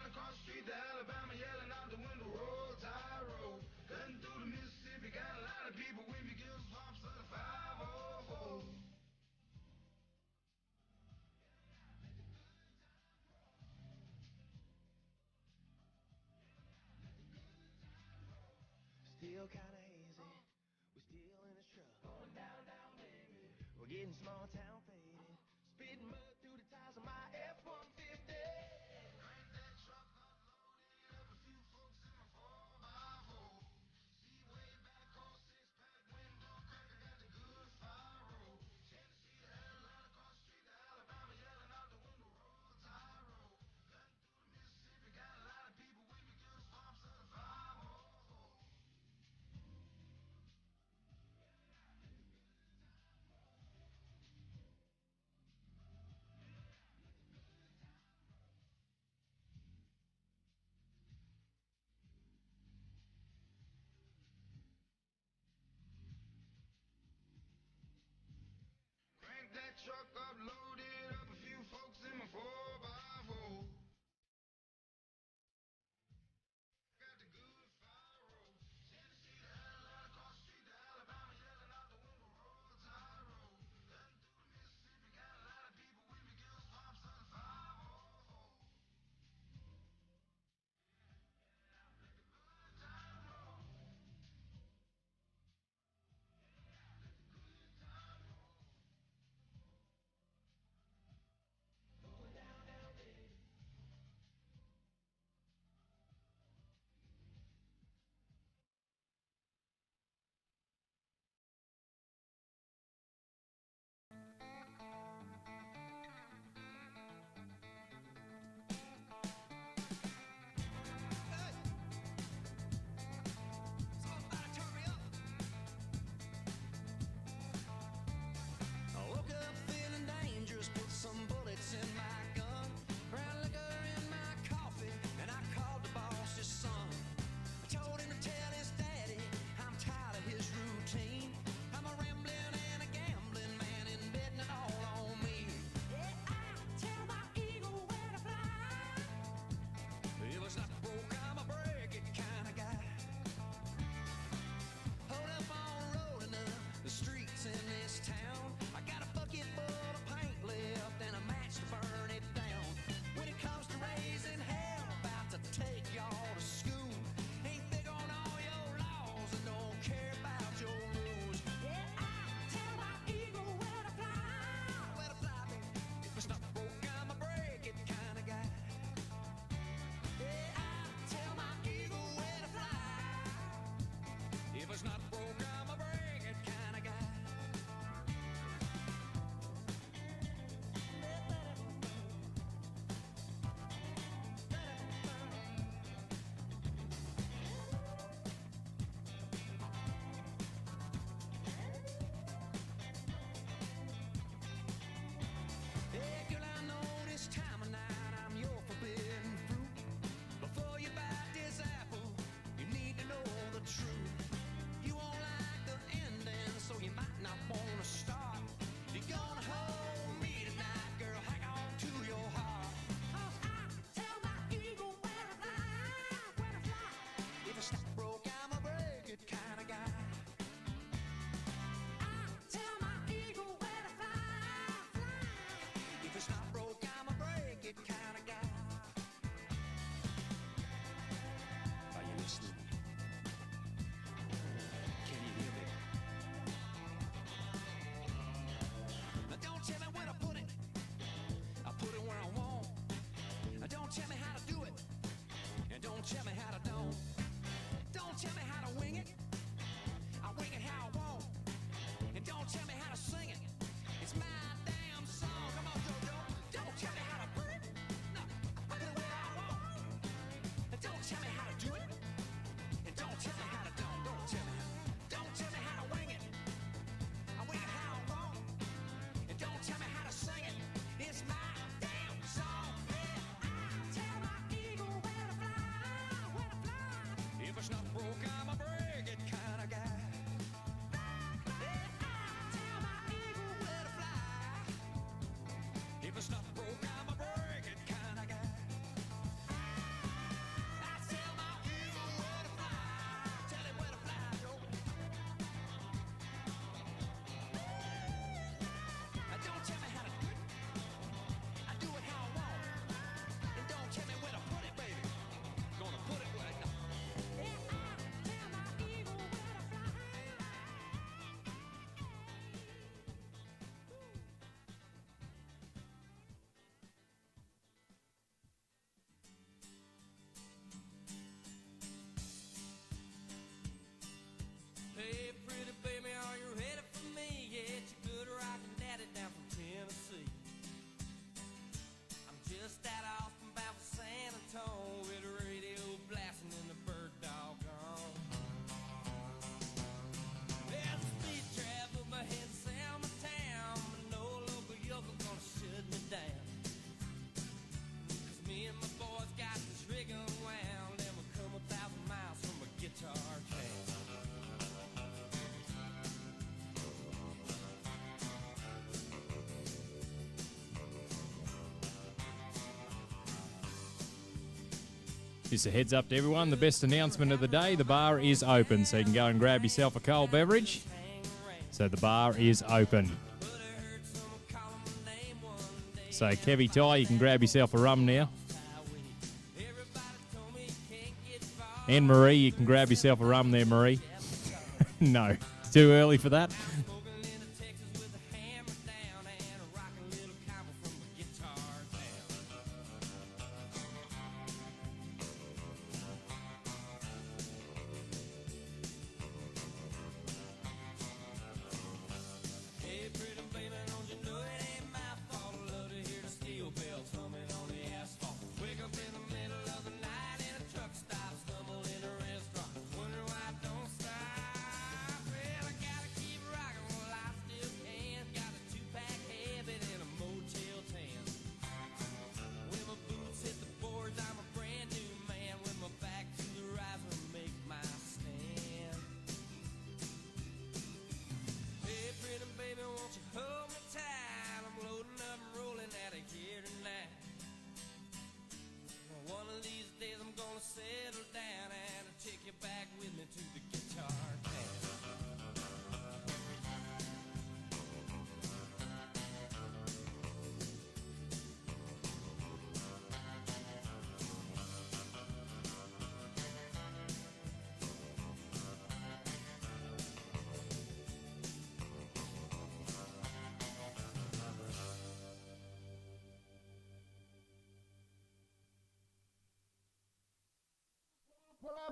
still kinda hazy. We're still in his truck. Going down, down, baby. We're getting small town faded. Spitting mud through the tires of my F-150. Crank that truck up, loaded up a few folks in my 4x4. See way back on six-pack window cracker, got the good fire roll. Tennessee to Atlanta, across the street to Alabama, yelling out the window, roll tide roll. Cutting through the Mississippi, got a lot of people with me, good swamps of the 504. Just a heads up to everyone, the best announcement of the day, the bar is open, so you can go and grab yourself a cold beverage. So the bar is open. So Kevy Ty, you can grab yourself a rum now. And Marie, you can grab yourself a rum there, Marie. No, too early for that.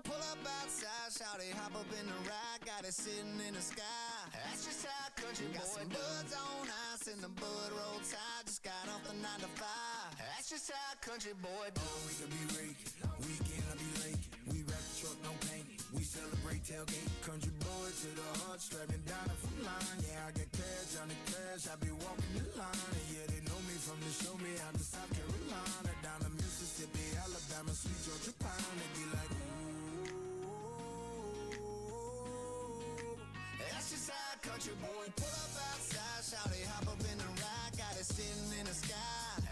Pull up outside, shawty, hop up in the ride, got it sitting in the sky. That's just how country boy. Got some buds on ice and the bud roll tide, just got off the 9 to 5. That's just how country boy do. We can be raking, weekend I be late. We wrap the truck, no paint. We celebrate tailgate. Country boy to the heart, strapping down the front line. Yeah, I get cash on the cash, I be walking the line. And yeah, they know me from the show me out to South Carolina, down to Mississippi, Alabama, sweet Georgia pine. They be like, that's just how country boy. Pull up outside, shawty, hop up in the ride, got it sitting in the sky.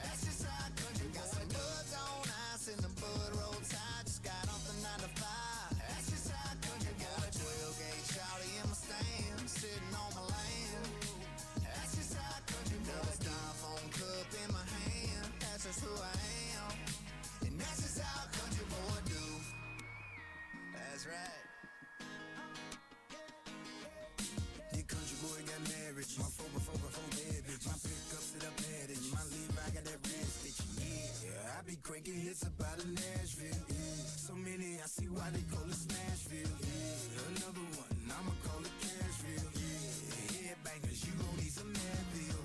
That's just how country boy. Got some buds on ice and the bud roll tide, just got off the 9 to 5. That's just how country boy. 12 gauge shawty in my stand, sitting on my land. That's just how country boy. Got a styrofoam cup in my hand, that's just who I am. And that's just how country boy do. That's right. Country boy got married. My 4x4 dead bitch. My pickups sit up headed. My Levi got that red stitch. Yeah, I be cranking hits up out of Nashville. Yeah. So many, I see why they call it Smashville. Yeah. Another one, I'ma call it Cashville. Yeah. Headbangers, you gon' need some Advil.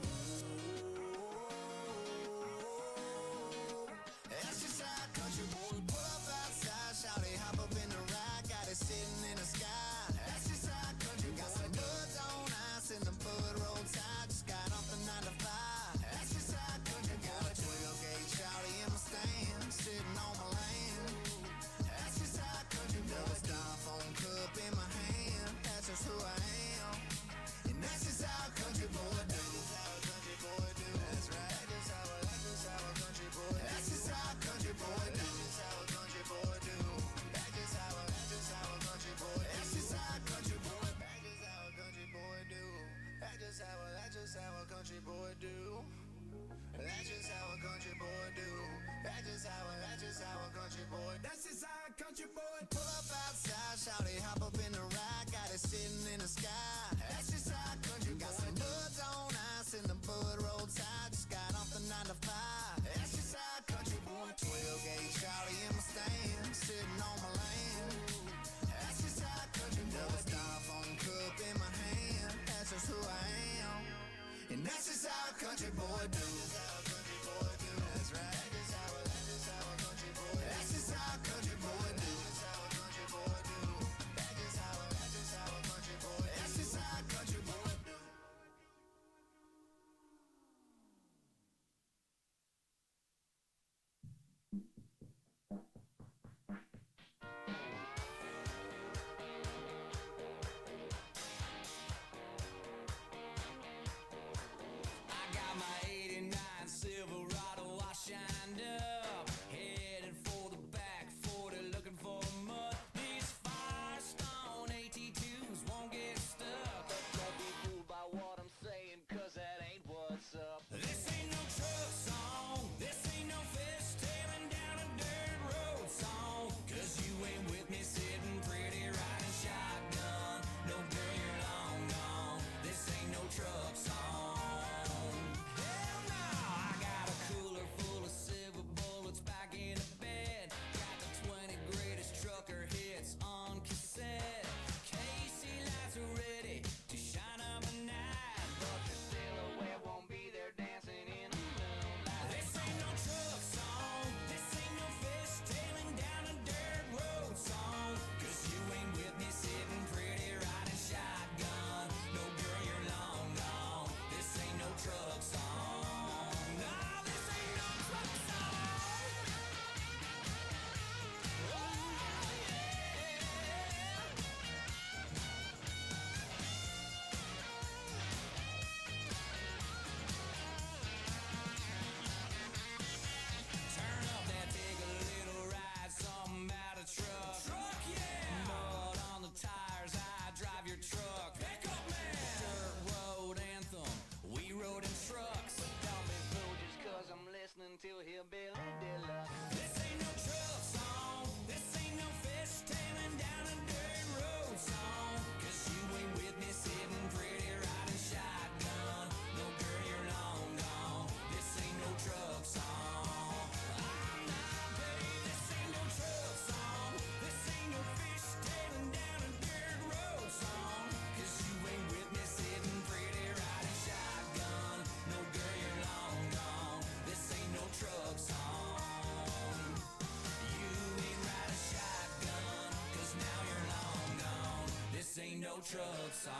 That's just how country boy. Pull up outside, shawty, hop up in the ride, got it sitting in the sky. That's just how country boy. Got some buds on ice and the bud roll tide, just got off the 9 to 5. That's just how country boy. 12 gauge shawty in my stand, sitting on my land. That's just how country boy. Got a styrofoam cup in my no truck song.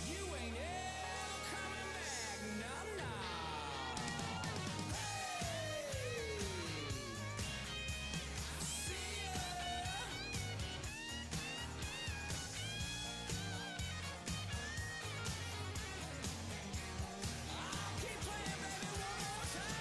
You ain't ever coming back, no, no. Hey! See ya! I'll keep playing, baby, one more time.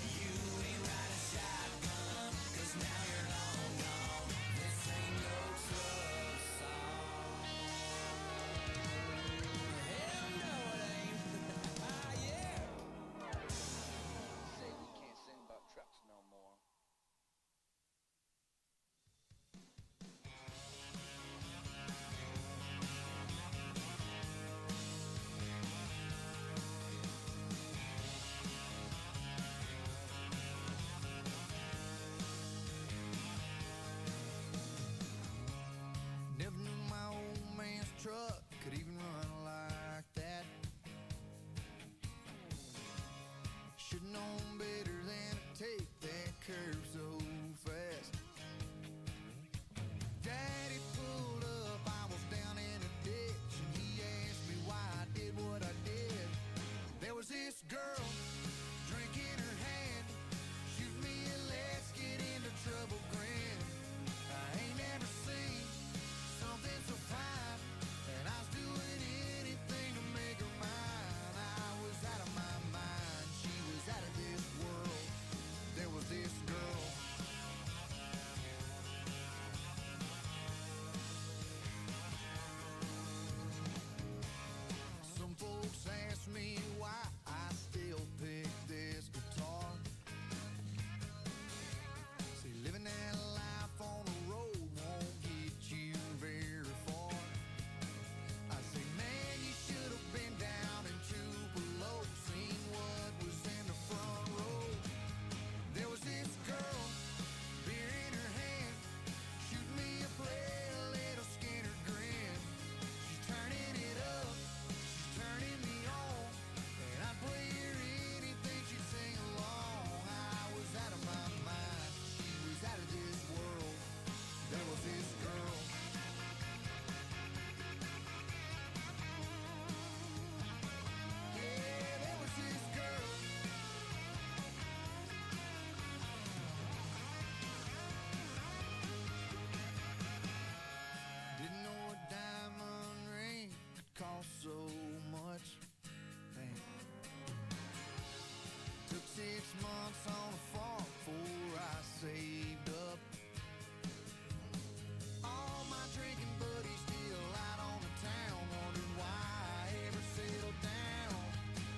You ain't riding shotgun, 'cause now you're long gone. This ain't no truck song. Hell no, it ain't. Yeah. Say we can't sing about trucks no more. Never knew my old man's truck could even run like that. Should've known better than to take that curve so fast. Daddy pulled up, I was down in a ditch, and he asked me why I did what I did. There was this girl, drink in her hand, shoot me a let's get into trouble grin. I ain't never seen something so fine, and I was doing anything to make her mine. I was out of my mind, she was out of this world. There was this girl. Some folks ask me why I still pick this guitar. See, living that life on the road won't get you very far. I say, man, you should have been down in Tupelo, seen what was in the front row. There was this girl, beer in her hand, shoot me a play, a little Skinner grin. She's turning it up, she's turning me on, and I'd play her anything, she'd sing along. I was out of my mind, she was out of this world. There was this girl. Yeah, there was this girl. Didn't know a diamond ring could cost so much. Man. Took 6 months on a farm before I saved up. All my drinking buddies still out on the town, wondering why I ever settled down.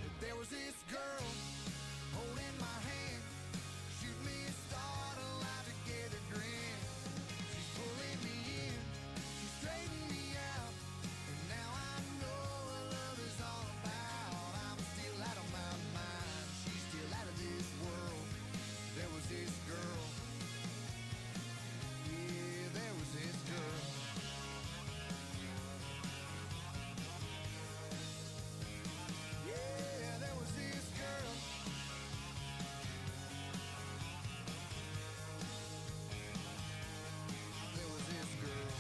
But there was this girl holding my hand, shoot me a start, a life together grin. She's pulling me in, she's straightening me out, and now I know what love is all about. I'm still out of my mind, she's still out of this world. There was this girl. Yeah, there was this girl. Yeah, there was this girl. There was this girl.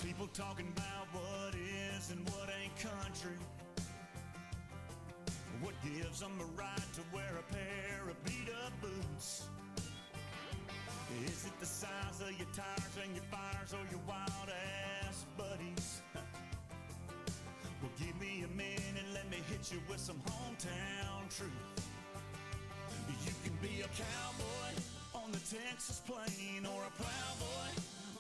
People talking about what is and what ain't country. What gives them a right to wear a pair of beat-up boots? Is it the size of your tires and your fires or your wild-ass buddies? Well, give me a minute, let me hit you with some hometown truth. You can be a cowboy on the Texas plain, or a plowboy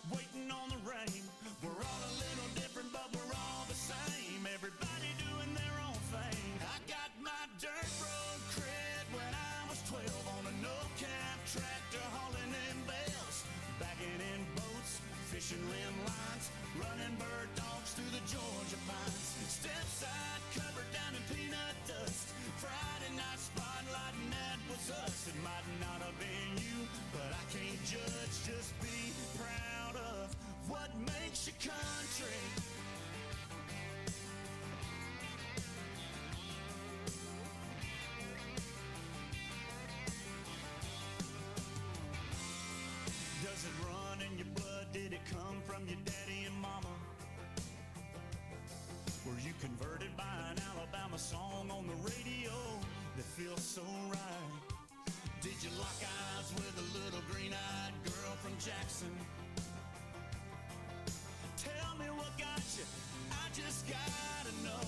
waiting on the rain. We're all a little different, but we're all the same. Everybody doing their own thing. I got my dirt road cred when I was 12 on a no-cab tractor hauling in bales, backing in boats, fishing limb lines, running bird dogs through the Georgia pines. Stepside covered down in peanut dust. Friday night spotlight, and that was us. It might not have been you, but I can't judge. Just be proud of what makes your country. Does it run in your blood? Did it come from your daddy and mama? Were you converted by an Alabama song on the radio that feels so right? Did you lock eyes with a little green-eyed girl from Jackson? Tell me what got you, I just gotta know.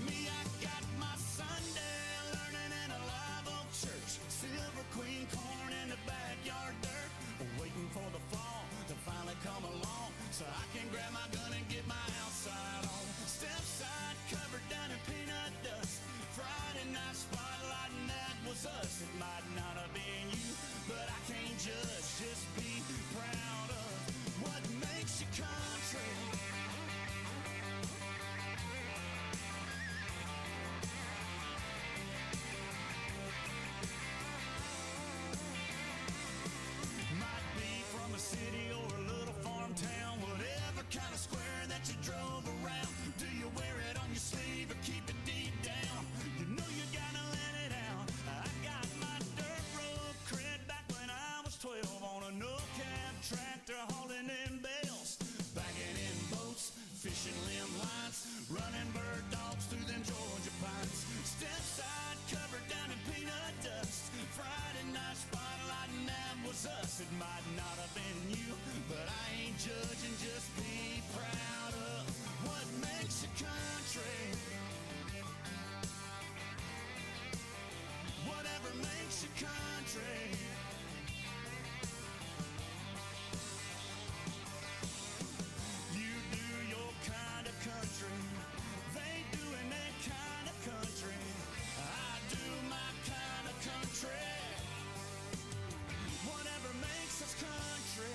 Me, I got my Sunday learning in a live oak church. Silver Queen corn in the backyard dirt. Waiting for the fall to finally come along, so I can grab my gun and get my outside on. Stepside covered down in peanut dust. Friday night spotlight, and that was us. It might not have been you, but I can't judge. Just be proud of what makes your country. Might be from a city or a little farm town, whatever kind of square that you drove around. Do you wear it on your sleeve or keep it deep down? You know you gotta let it out. I got my dirt road cred back when I was 12 on a no-cab tractor hauling in bales, backing in boats, fishing limb lines, running bird dogs through them Georgia pines. Stepside covered down in peanut dust. Friday night spotlight, and that was us. It might not have been you, but I ain't judging. Just be proud of what makes your country. Whatever makes your country. You do your kind of country. They doing their kind of country. I do my kind of country. Whatever makes us country.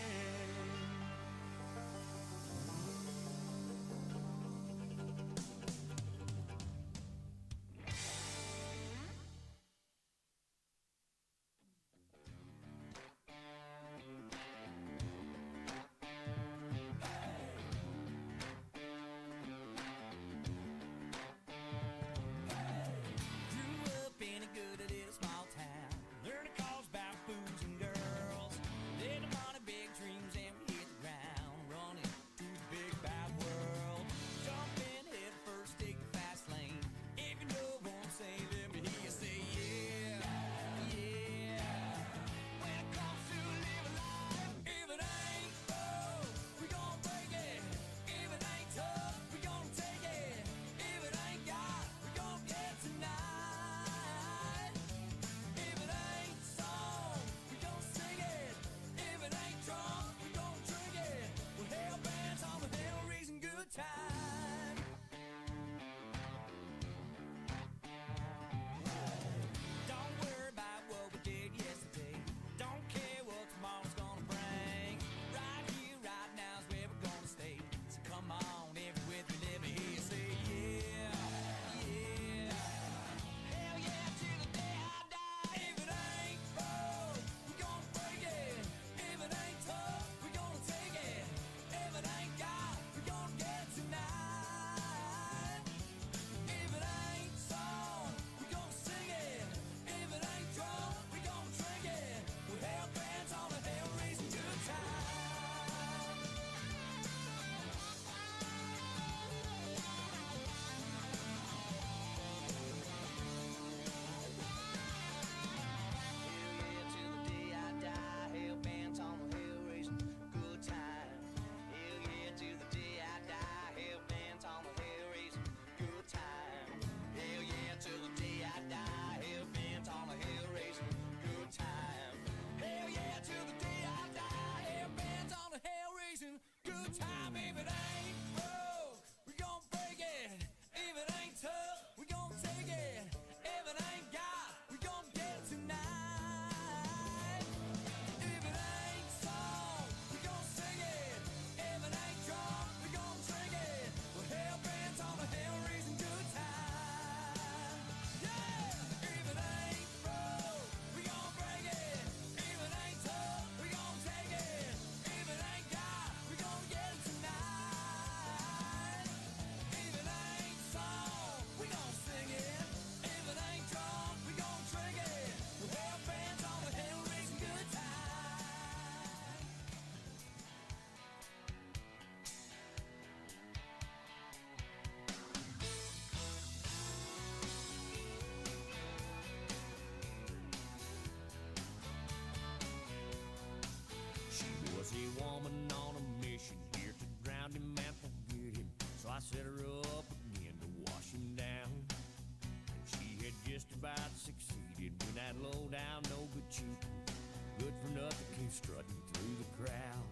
nothing came strutting through the crowd.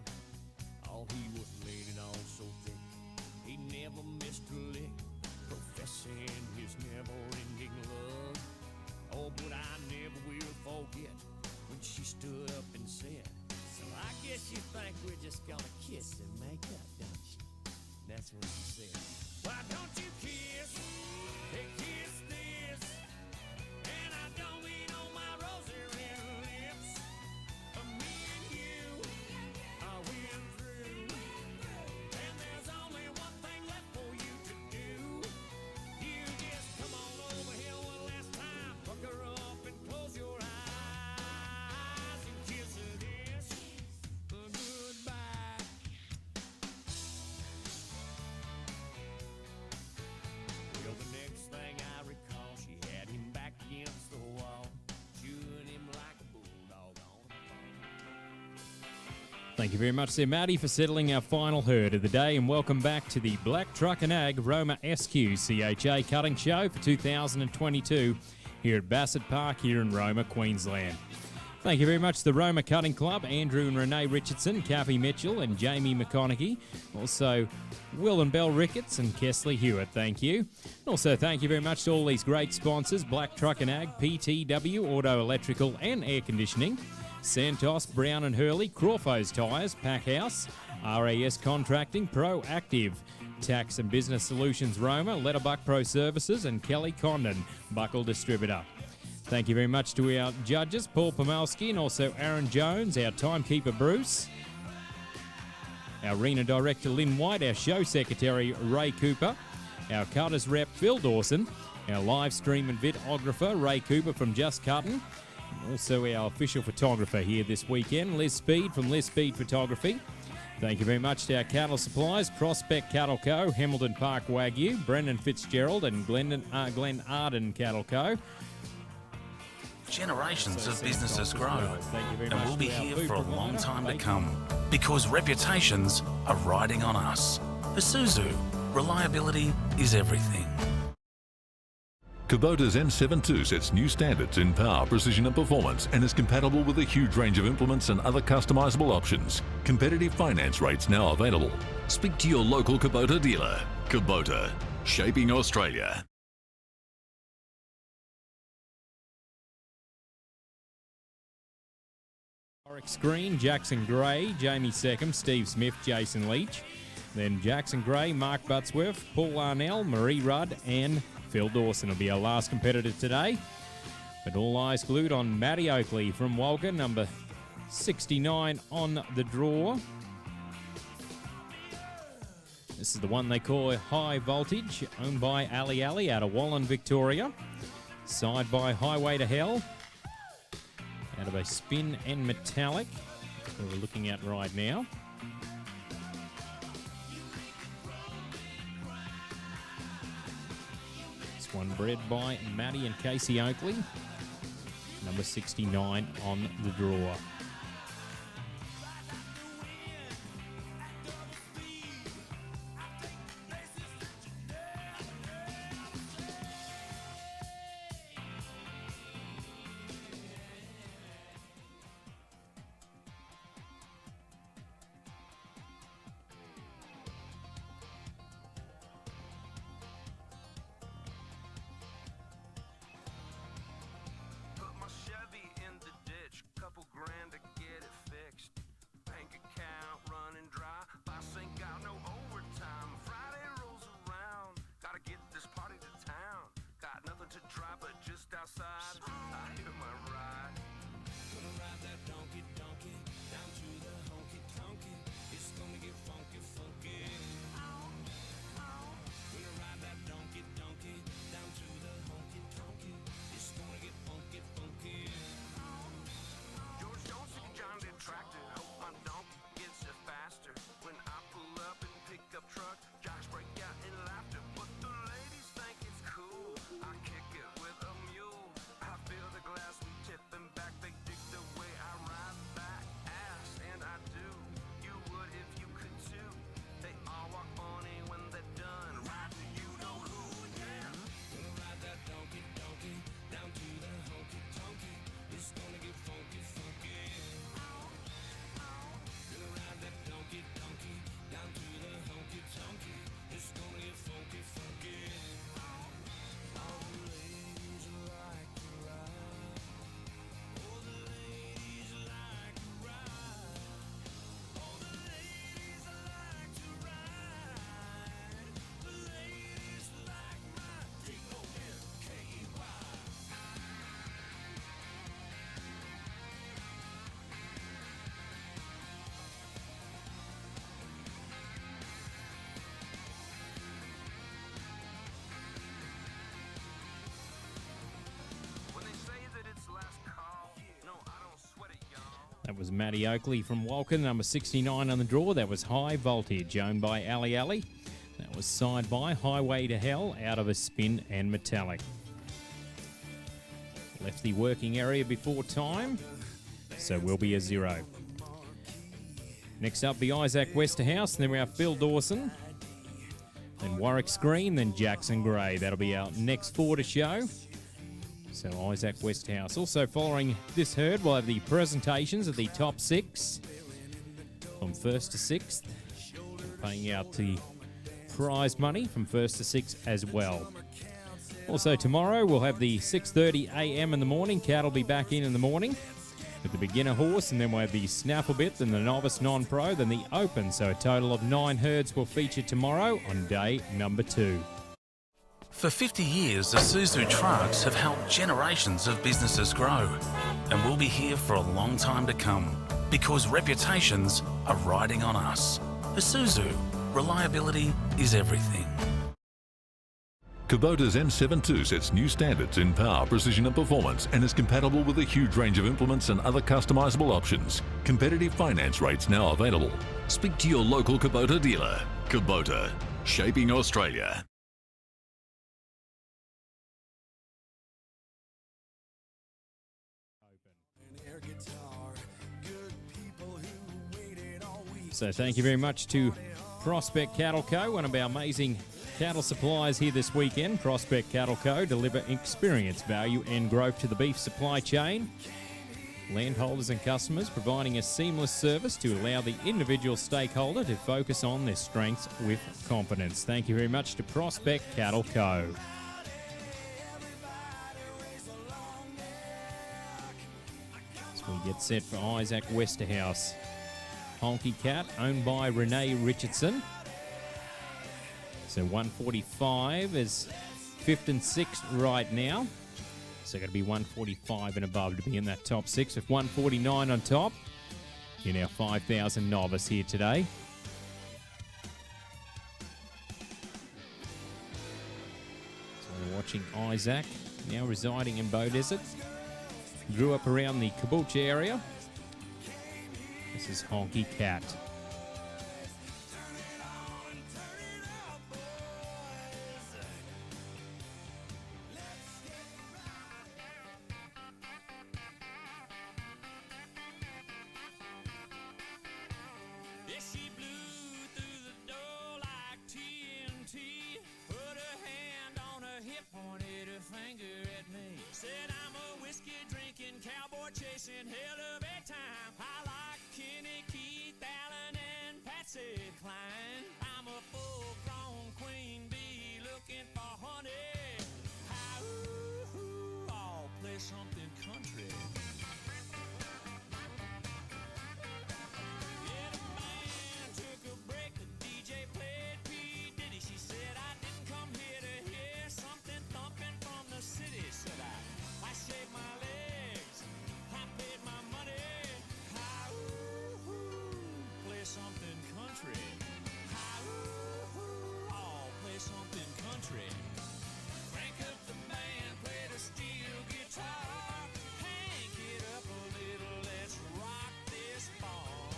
All he was leaning on so thick, he never missed a lick, professing his never-ending love. Oh, but I never will forget when she stood up and said, "So I guess you think we're just gonna kiss and make up, don't you?" That's when she said, "Why don't you kiss? Hey, kiss this." And I don't mean on my rosy red lips. Me and you are win through. And there's only one thing left for you to do. You just come on over here one last time. Pucker up and close your eyes and kiss this goodbye. Well, the next thing I recall, she had him back against the wall, chewing him like a bulldog on a bone. Thank you very much there, Matty, for settling our final herd of the day, and welcome back to the Black Truck and Ag Roma SQCHA Cutting Show for 2022 here at Bassett Park here in Roma, Queensland. Thank you very much to the Roma Cutting Club, Andrew and Renee Richardson, Kathy Mitchell and Jamie McConaughey. Also, Will and Belle Ricketts and Kesley Hewitt, thank you. And also, thank you very much to all these great sponsors, Black Truck and Ag, PTW, Auto Electrical and Air Conditioning, Santos, Brown and Hurley, Crawford's Tyres, Packhouse, RAS Contracting, Proactive, Tax and Business Solutions Roma, Letterbuck Pro Services and Kelly Condon, Buckle Distributor. Thank you very much to our judges, Paul Pomalski and also Aaron Jones, our timekeeper Bruce, our arena director Lynn White, our show secretary Ray Cooper, our cutters rep Phil Dawson, our live stream and videographer Ray Cooper from Just Cuttin', and also our official photographer here this weekend, Liz Speed from Liz Speed Photography. Thank you very much to our cattle suppliers, Prospect Cattle Co., Hamilton Park Wagyu, Brendan Fitzgerald and Glen Arden Cattle Co. Generations of businesses grow, Thank you very and much we'll be to our here food for a provider. long time to Thank you. come because reputations are riding on us. Isuzu, reliability is everything. Kubota's M72 sets new standards in power, precision and performance and is compatible with a huge range of implements and other customizable options. Competitive finance rates now available. Speak to your local Kubota dealer. Kubota, shaping Australia. Oryx Green, Jackson Gray, Jamie Seckham, Steve Smith, Jason Leach. Then Jackson Gray, Mark Buttsworth, Paul Arnell, Marie Rudd, and Phil Dawson will be our last competitor today. But all eyes glued on Matty Oakley from Walker, number 69 on the draw. This is the one they call High Voltage, owned by Ali Ali out of Wallen, Victoria. Side by Highway to Hell, out of a Spin and Metallic. That's what we're looking at right now. This one bred by Matty and Casey Oakley. Number 69 on the draw. Put my Chevy in the ditch, couple grand to get it fixed. Bank account running dry, boss ain't got no overtime. Friday rolls around, gotta get this party to town. Got nothing to drive but just outside, I hear my ride. Gonna ride that donkey donkey down to the honky tonky. It's gonna get funky funky. Gonna ride that donkey donkey down to the honky tonky. It's gonna get funky funky. George Jones took a John Deere tractor. Hope my donkey gets it faster. When I pull up in pickup truck, jocks break out in laughter. But the ladies think it's cool. I kick it with a mule. I fill the glass That was Matty Oakley from Walken, number 69 on the draw. That was High Voltage, owned by Ali Ali. That was Side by Highway to Hell, out of a spin and metallic. Left the working area before time, so will be a 0. Next up, the Isaac Westerhouse, and then we have Phil Dawson, then Warwick's Green, then Jackson Gray. That'll be our next 4 to show. So Isaac Westhouse. Also following this herd, we'll have the presentations of the top 6 from 1st to 6th. Paying out the prize money from 1st to 6th as well. Also tomorrow, we'll have the 6:30 a.m. in the morning. Cat'll be back in the morning with the beginner horse, and then we'll have the snaffle bit, then the novice non-pro, then the open. So a total of 9 herds will feature tomorrow on day number 2. For 50 years, Isuzu trucks have helped generations of businesses grow and will be here for a long time to come because reputations are riding on us. Isuzu, reliability is everything. Kubota's M72 sets new standards in power, precision and performance and is compatible with a huge range of implements and other customizable options. Competitive finance rates now available. Speak to your local Kubota dealer. Kubota, shaping Australia. So thank you very much to Prospect Cattle Co., one of our amazing cattle suppliers here this weekend. Prospect Cattle Co. deliver experience, value and growth to the beef supply chain. Landholders and customers providing a seamless service to allow the individual stakeholder to focus on their strengths with confidence. Thank you very much to Prospect Cattle Co. So we get set for Isaac Westerhouse. Honky Cat, owned by Renee Richardson. So 145 is 5th and 6th right now. So got to be 145 and above to be in that top 6 with 149 on top. In our 5,000 novice here today. So we're watching Isaac, now residing in Beaudesert. Grew up around the Caboolture area. This is Honky Cat. Yeah, she blew through the door like TNT. Put her hand on her hip, pointed her finger at me. Said I'm a whiskey drinking cowboy chasing hell of a time. I like Kenny, Keith, Allen, and Patsy Cline. I'm a full-grown queen bee looking for honey. Hi-ooh, I'll play something country. Yeah, the band took a break, the DJ played P. Diddy. She said I didn't come here to hear something thumping from the city. Said I shaved my legs, I paid my money. Play something country. I'll play something country. Crank up the band, play the steel guitar. Hank it up a little, let's rock this barn.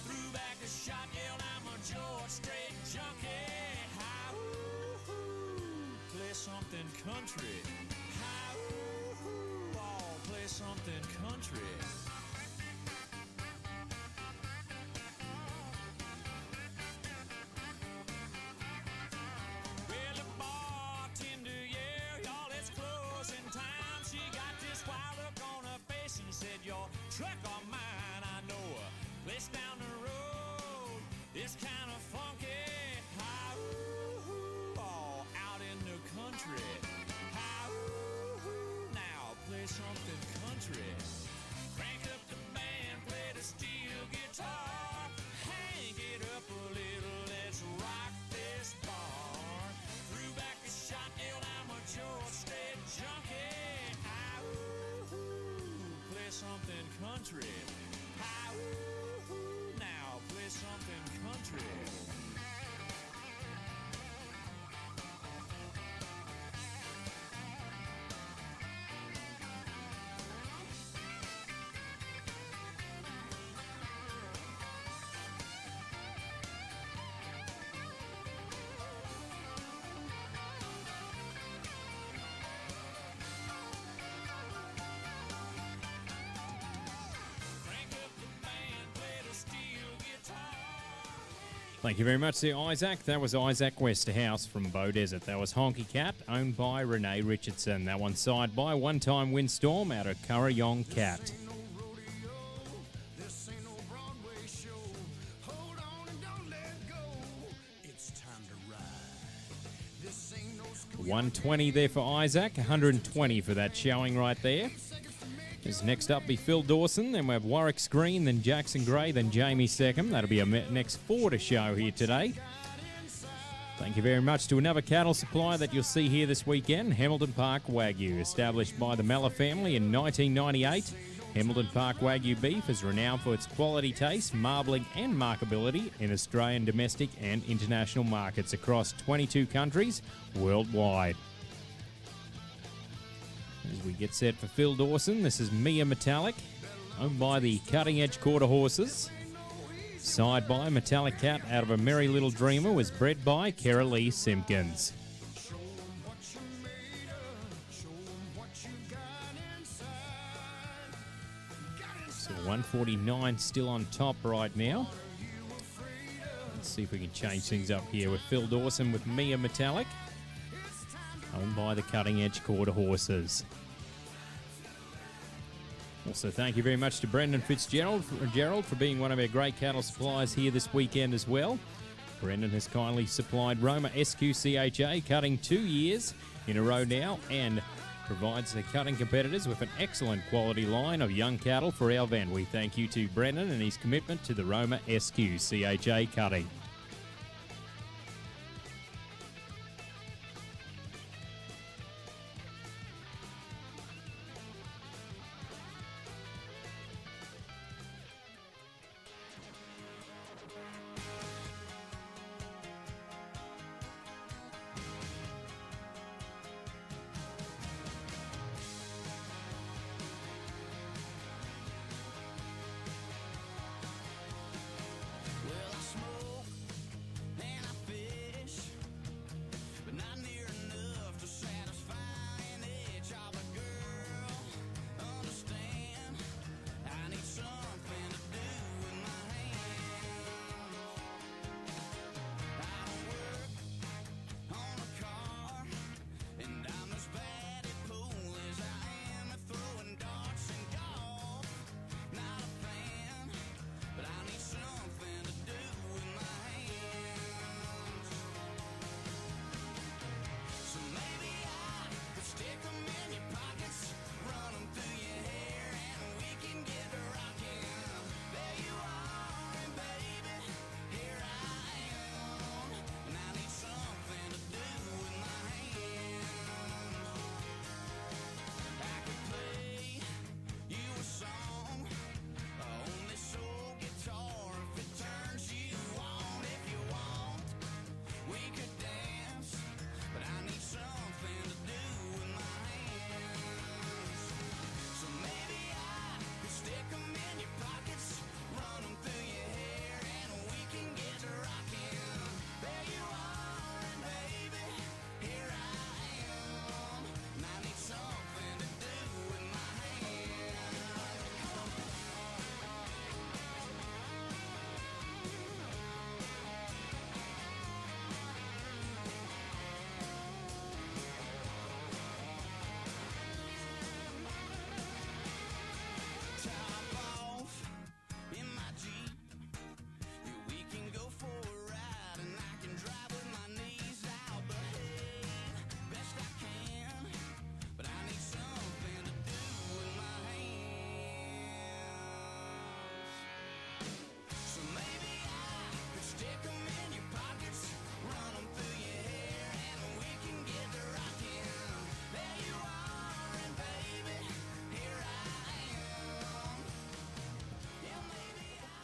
Threw back a shot, yelled I'm a George Strait junkie. Play something country. I'll play something country. Well, the bartender, yeah, y'all, it's closing time. She got this wild look on her face and said, your truck or mine, I know a place down the road. It's kind of funky. Hi-ooh, all out in the country. Hi-ooh, now play something country. Crank up the band, play the steel guitar. Hang it up a little, let's rock this bar. Threw back a shot, yelled I'm a George Strait junkie. Hi-ooh, play something country. Hi-ooh, now play something country. Thank you very much there, Isaac. That was Isaac Westerhouse from Bow Desert. That was Honky Cat, owned by Renee Richardson. That one side by One Time Windstorm out of Currayong Cat. This ain't no rodeo, this ain't no Broadway show. Hold on and don't let go. It's time to ride. This ain't no 120 there for Isaac, 120 for that showing right there. As next up be Phil Dawson, then we have Warwick's Green, then Jackson Gray, then Jamie Seckham. That'll be our next four to show here today. Thank you very much to another cattle supplier that you'll see here this weekend, Hamilton Park Wagyu. Established by the Miller family in 1998, Hamilton Park Wagyu beef is renowned for its quality taste, marbling and markability in Australian domestic and international markets across 22 countries worldwide. As we get set for Phil Dawson, this is Mia Metallic, owned by the Cutting Edge Quarter Horses. Side by Metallic Cat out of A Merry Little Dreamer was bred by Kara Lee Simpkins. So 149 still on top right now. Let's see if we can change things up here with Phil Dawson with Mia Metallic, owned by the Cutting Edge Quarter Horses. Also, thank you very much to Brendan Fitzgerald for being one of our great cattle suppliers here this weekend as well. Brendan has kindly supplied Roma SQCHA cutting 2 years in a row now and provides the cutting competitors with an excellent quality line of young cattle for our event. We thank you to Brendan and his commitment to the Roma SQCHA cutting.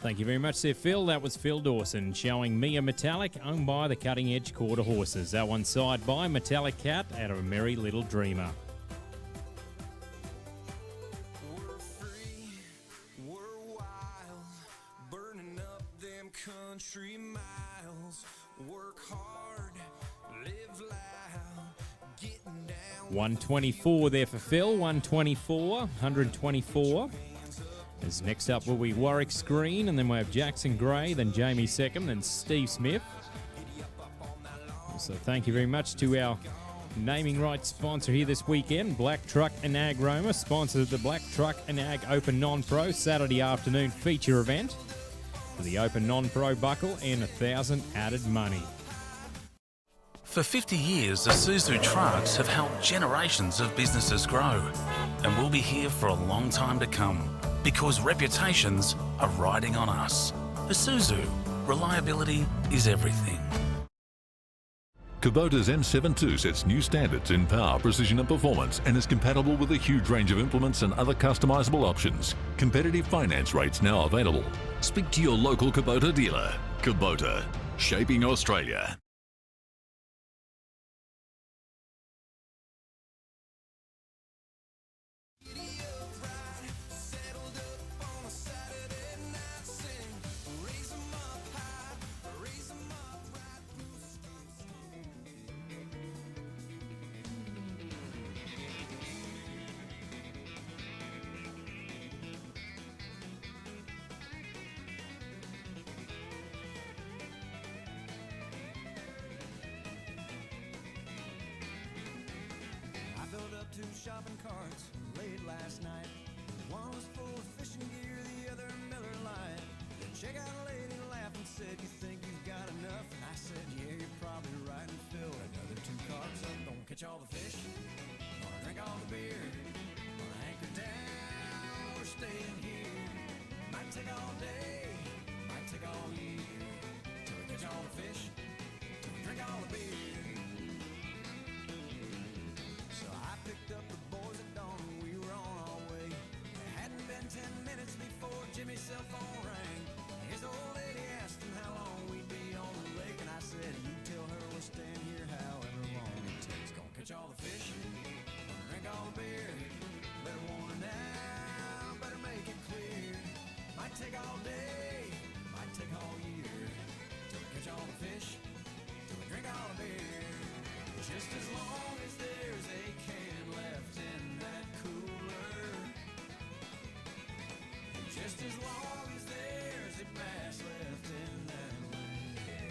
Thank you very much there, Phil. That was Phil Dawson showing Mia Metallic, owned by the Cutting Edge Quarter Horses. That one side by Metallic Cat out of A Merry Little Dreamer. We're free, we're wild, burning up them country miles. Work hard, live loud, getting down. 124 there for Phil, 124, 124. As next up will be Warwick Screen, and then we have Jackson Gray, then Jamie Seckham, then Steve Smith. So thank you very much to our naming rights sponsor here this weekend, Black Truck and Ag Roma, sponsors the Black Truck and Ag Open Non-Pro Saturday afternoon feature event for the Open Non-Pro buckle and 1,000 added money. For 50 years, Isuzu trucks have helped generations of businesses grow and will be here for a long time to come because reputations are riding on us. Isuzu, reliability is everything. Kubota's M72 sets new standards in power, precision and performance and is compatible with a huge range of implements and other customizable options. Competitive finance rates now available. Speak to your local Kubota dealer. Kubota, shaping Australia. I filled up 2 shopping carts late last night. One was full of fishing gear, the other Miller Lite. The checkout lady laughed and said, "You think you've got enough?" And I said, "Yeah, you're probably right," and filled another 2 carts up. Gonna catch all the fish, gonna drink all the beer, gonna anchor down, we're staying here. Might take all day, might take all year, till we catch all the fish, till we drink all the beer. So I picked up the boys at dawn and we were on our way. It hadn't been 10 minutes before Jimmy's cell phone rang. His old lady asked him how long we'd be on the lake, and I said, "You tell her we'll stand here however long it takes. Gonna catch all the fish, gonna drink all the beer. Better warn her now, better make it clear. Might take all day, might take all year, till we catch all the fish, till we drink all the beer. Just as long as there's a can left in that cooler, just as long as there's a bass left in that lake.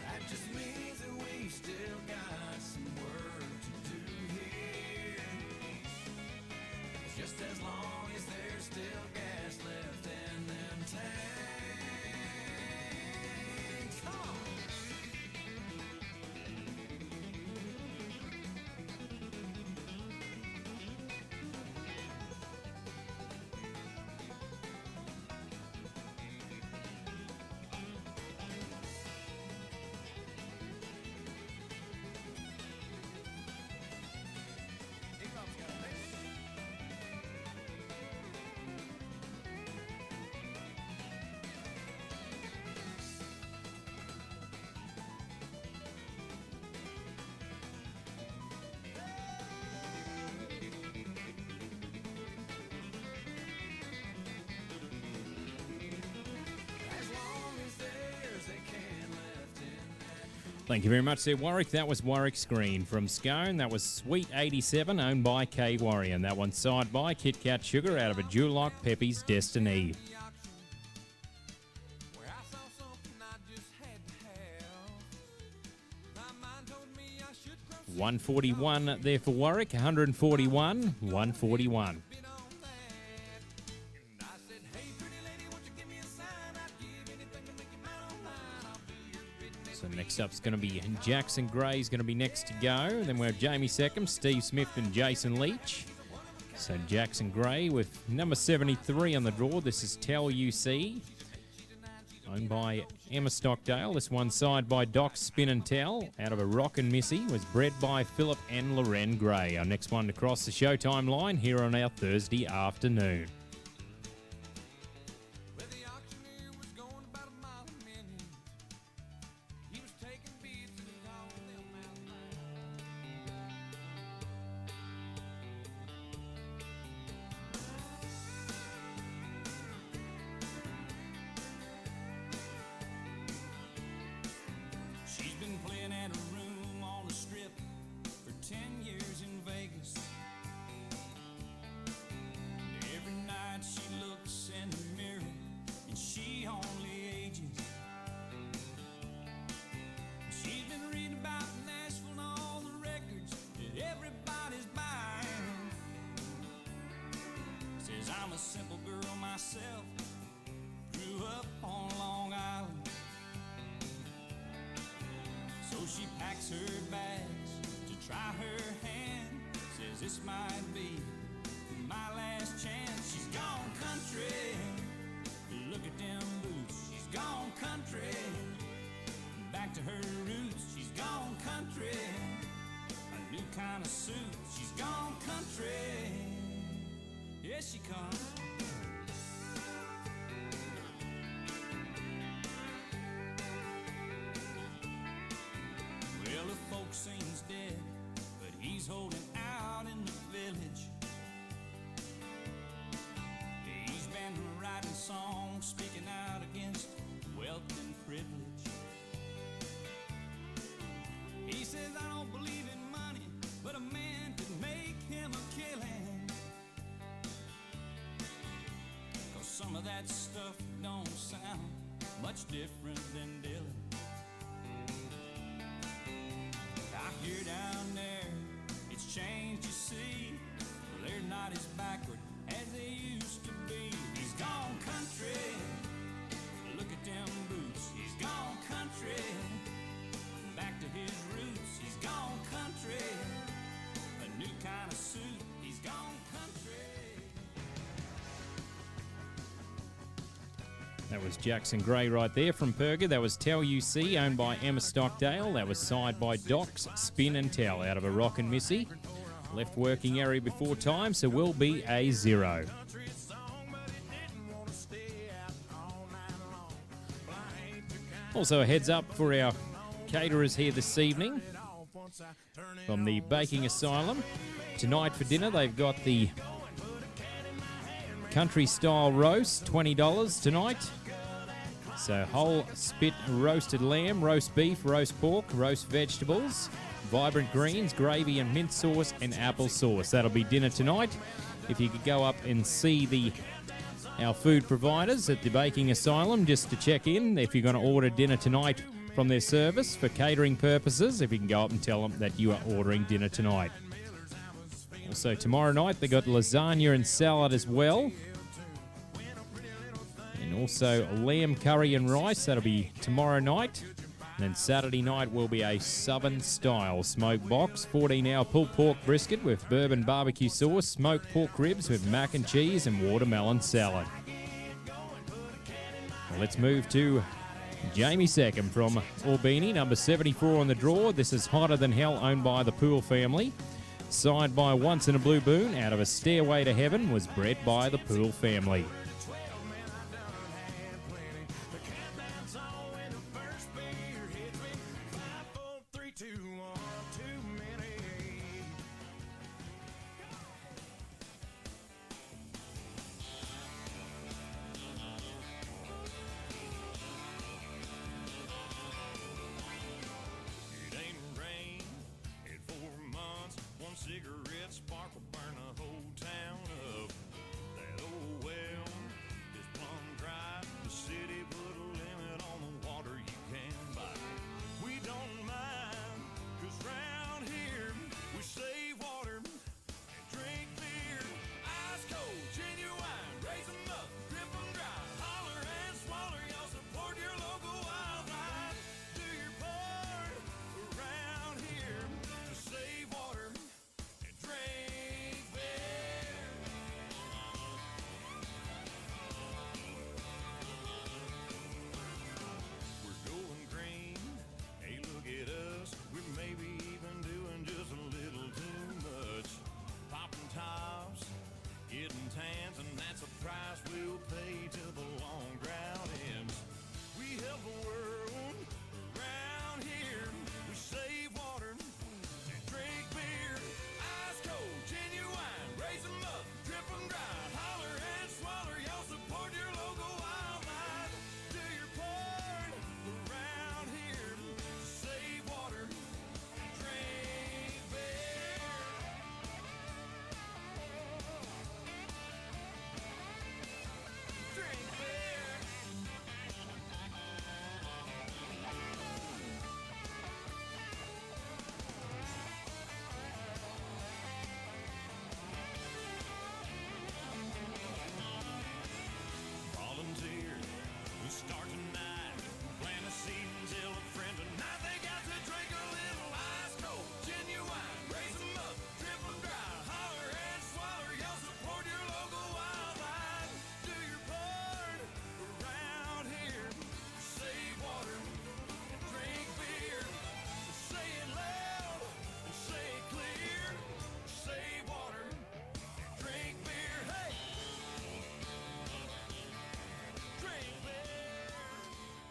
That just means that we've still got some work to do here. Just as long as there's still gas left in them tanks. Come on. Thank you very much there, Warwick. That was Warwick Screen. From Scone, that was Sweet 87, owned by K Warrior. And that one side by Kit Kat Sugar out of a Duloc Pepe's Destiny. Where I saw something I just had to have. My mind told me I should cross 141 there for Warwick, 141, 141. bit on that. And I said, "Hey, pretty lady, won't you give me a sign? I'd give anything to make you mine on mine. I'll do your bidding." So next up's going to be Jackson Gray's going to be next to go. Then we have Jamie Seckham, Steve Smith and Jason Leach. So Jackson Gray with number 73 on the draw. This is Tell UC, owned by Emma Stockdale. This one side by Doc Spin and Tell out of a Rock and Missy, was bred by Philip and Loren Gray. Our next one to cross the Showtime line here on our Thursday afternoon. Well, the auctioneer was going about a mile a minute. He was taking bids and calling them out loud. She's been playing at a room on the strip for 10 years in Vegas. simple girl myself, grew up on Long Island. So she packs her bags to try her hand. Says this might be my last chance. She's gone country. Look at them boots. She's gone country. Back to her roots. She's gone country. A new kind of suit. She's gone country. Here she comes. Well, the folks say he's dead, but he's holding out in the village. He's been writing songs, speaking out against wealth and privilege. He says, I don't believe in money, but a man could make him a killing. 'Cause some of that stuff don't sound much different than Dylan. I hear down there, it's changed, you see. They're not as backward as they used to be. He's gone country. Look at them boots. He's gone country. Back to his roots. He's gone country. A new kind of suit. He's gone country. That was Jackson Gray right there from Perga. That was Tell UC, owned by Emma Stockdale. That was Side by Docs, Spin and Tell out of a Rock and Missy. Left working area before time, so will be a 0. Also a heads up for our caterers here this evening from the Baking Asylum. Tonight for dinner they've got the country style roast, $20 tonight. So whole spit roasted lamb, roast beef, roast pork, roast vegetables, vibrant greens, gravy and mint sauce and apple sauce. That'll be dinner tonight. If you could go up and see our food providers at the Baking Asylum just to check in if you're going to order dinner tonight from their service for catering purposes, if you can go up and tell them that you are ordering dinner tonight. Also tomorrow night they got lasagna and salad as well. And also lamb curry and rice, that'll be tomorrow night. And then Saturday night will be a Southern style smoke box, 14-hour pulled pork brisket with bourbon barbecue sauce, smoked pork ribs with mac and cheese and watermelon salad. Well, let's move to Jamie Second from Albany, number 74 on the draw. This is Hotter Than Hell, owned by the Poole family. Signed by Once in a Blue Boon, Out of a Stairway to Heaven was bred by the Poole family. Cigarette spark will burn the whole town up. That old well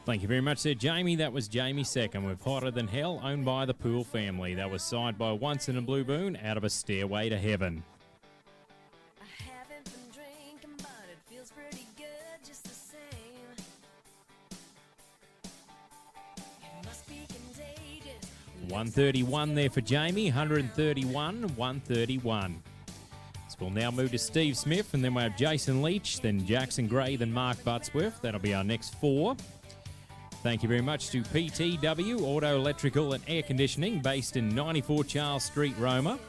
Thank you very much there, Jamie. That was Jamie second with Hotter Than Hell, owned by the Poole family. That was signed by Once in a Blue Moon, Out of a Stairway to Heaven. I haven't been drinking, but it feels pretty good just the same. It must be contagious. 131 there for Jamie, 131, 131. So we'll now move to Steve Smith, and then we have Jason Leach, then Jackson Gray, then Mark Buttsworth. That'll be our next four. Thank you very much to PTW, Auto, Electrical and Air Conditioning, based in 94 Charles Street, Roma.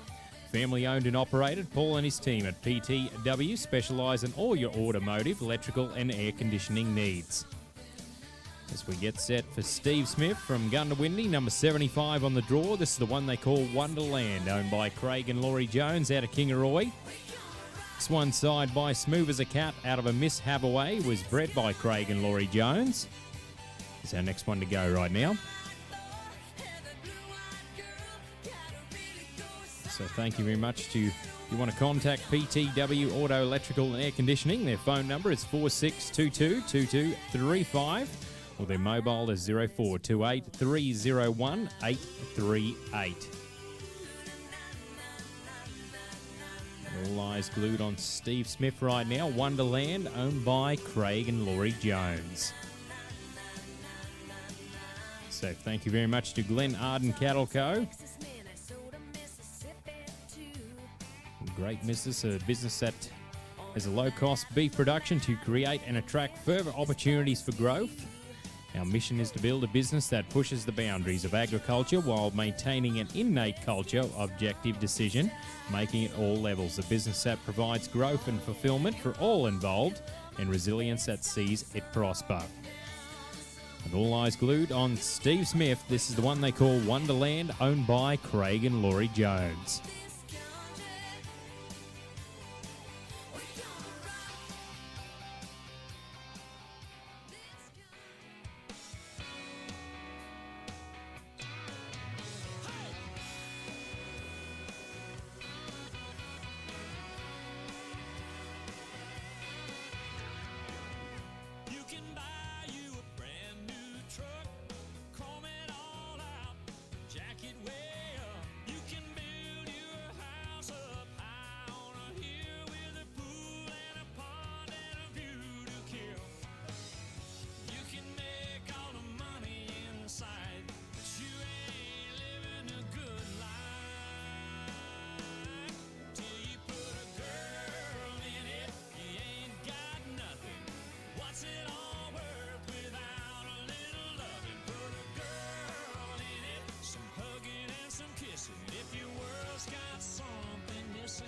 Family owned and operated. Paul and his team at PTW specialise in all your automotive, electrical and air conditioning needs. As we get set for Steve Smith from Gundawindi, number 75 on the draw. This is the one they call Wonderland, owned by Craig and Laurie Jones out of Kingaroy. This one side by Smooth as a Cat out of a Miss Hathaway was bred by Craig and Laurie Jones. It's our next one to go right now. So thank you very much to, if you want to contact PTW Auto, Electrical and Air Conditioning, their phone number is 46222235, or their mobile is 0428 301 838. All eyes glued on Steve Smith right now. Wonderland, owned by Craig and Laurie Jones. So thank you very much to Glen Arden Cattle Co. Great business, a business that has a low-cost beef production to create and attract further opportunities for growth. Our mission is to build a business that pushes the boundaries of agriculture while maintaining an innate culture of objective decision, making at all levels. A business that provides growth and fulfillment for all involved, and resilience that sees it prosper. And all eyes glued on Steve Smith. This is the one they call Wonderland, owned by Craig and Laurie Jones. You can buy you a brand new truck, comb it all out, jack it way up. You can build you a house up high on a hill with a pool and a pond and a view to kill. You can make all the money inside, but you ain't living a good life till you put a girl in it. You ain't got nothing. What's it all worth without a little loving? Put a girl in it, some hugging and some kissing. If your world's got something missing,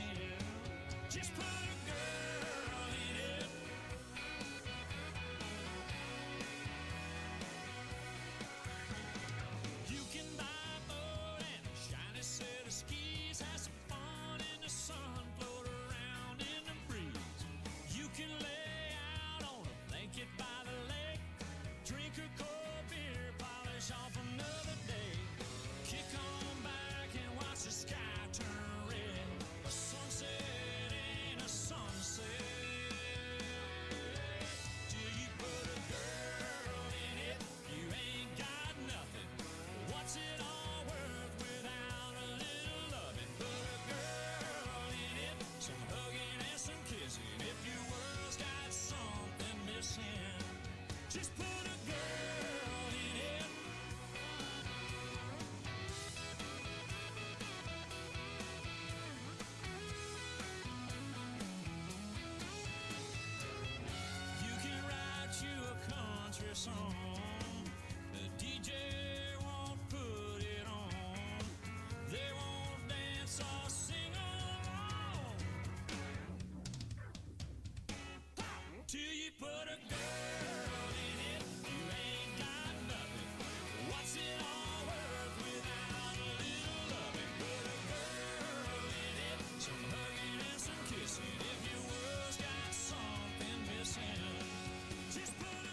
just put a girl in it. You can buy a boat and a shiny set of skis, have some fun in the sun, float around in the breeze. You can lay out on a blanket by the lake, drink a cold beer, polish off another day. Kick on back and watch the sky turn red. A sunset ain't a sunset till you put a girl in it. You ain't got nothing. What's it all worth without a little loving? Put a girl in it, some hugging and some kissing. If your world's got something missing, just put a girl in it. You can write you a country song. The DJ won't put it on. They won't dance or sing along till you put a girl in it. You ain't got nothing. What's it all worth without a little loving? Put a girl in it, some hugging and some kissing. If your world's got something missing, just put a girl.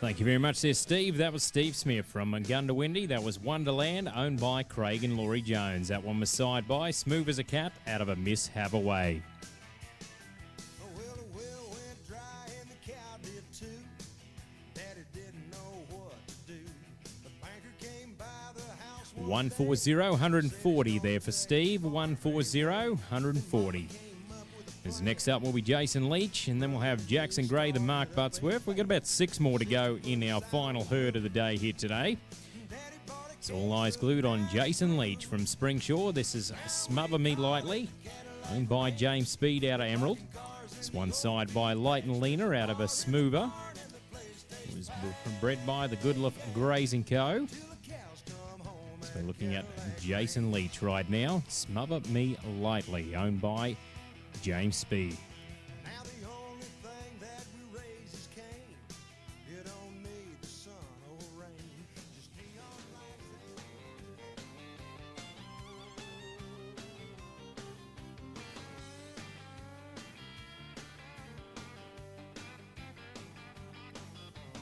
Thank you very much there, Steve. That was Steve Smith from Gundawindi. That was Wonderland, owned by Craig and Laurie Jones. That one was side by Smooth as a Cat out of a Miss Hathaway. Well, the well went dry and the cow did too. Daddy didn't know 140, 140 there for Steve. 140, 140. As next up will be Jason Leach, and then we'll have Jackson Gray, the Mark Buttsworth. We've got about 6 more to go in our final herd of the day here today. It's all eyes glued on Jason Leach from Springshaw. This is Smother Me Lightly, owned by James Speed out of Emerald. It's one side by Light and Lena out of a Smoother. It was bred by the Goodliff Grazing Co. So we're looking at Jason Leach right now. Smother Me Lightly, owned by James Speed. Now the only thing that we raise is Cain. It don't need the sun or rain. Just neon lights.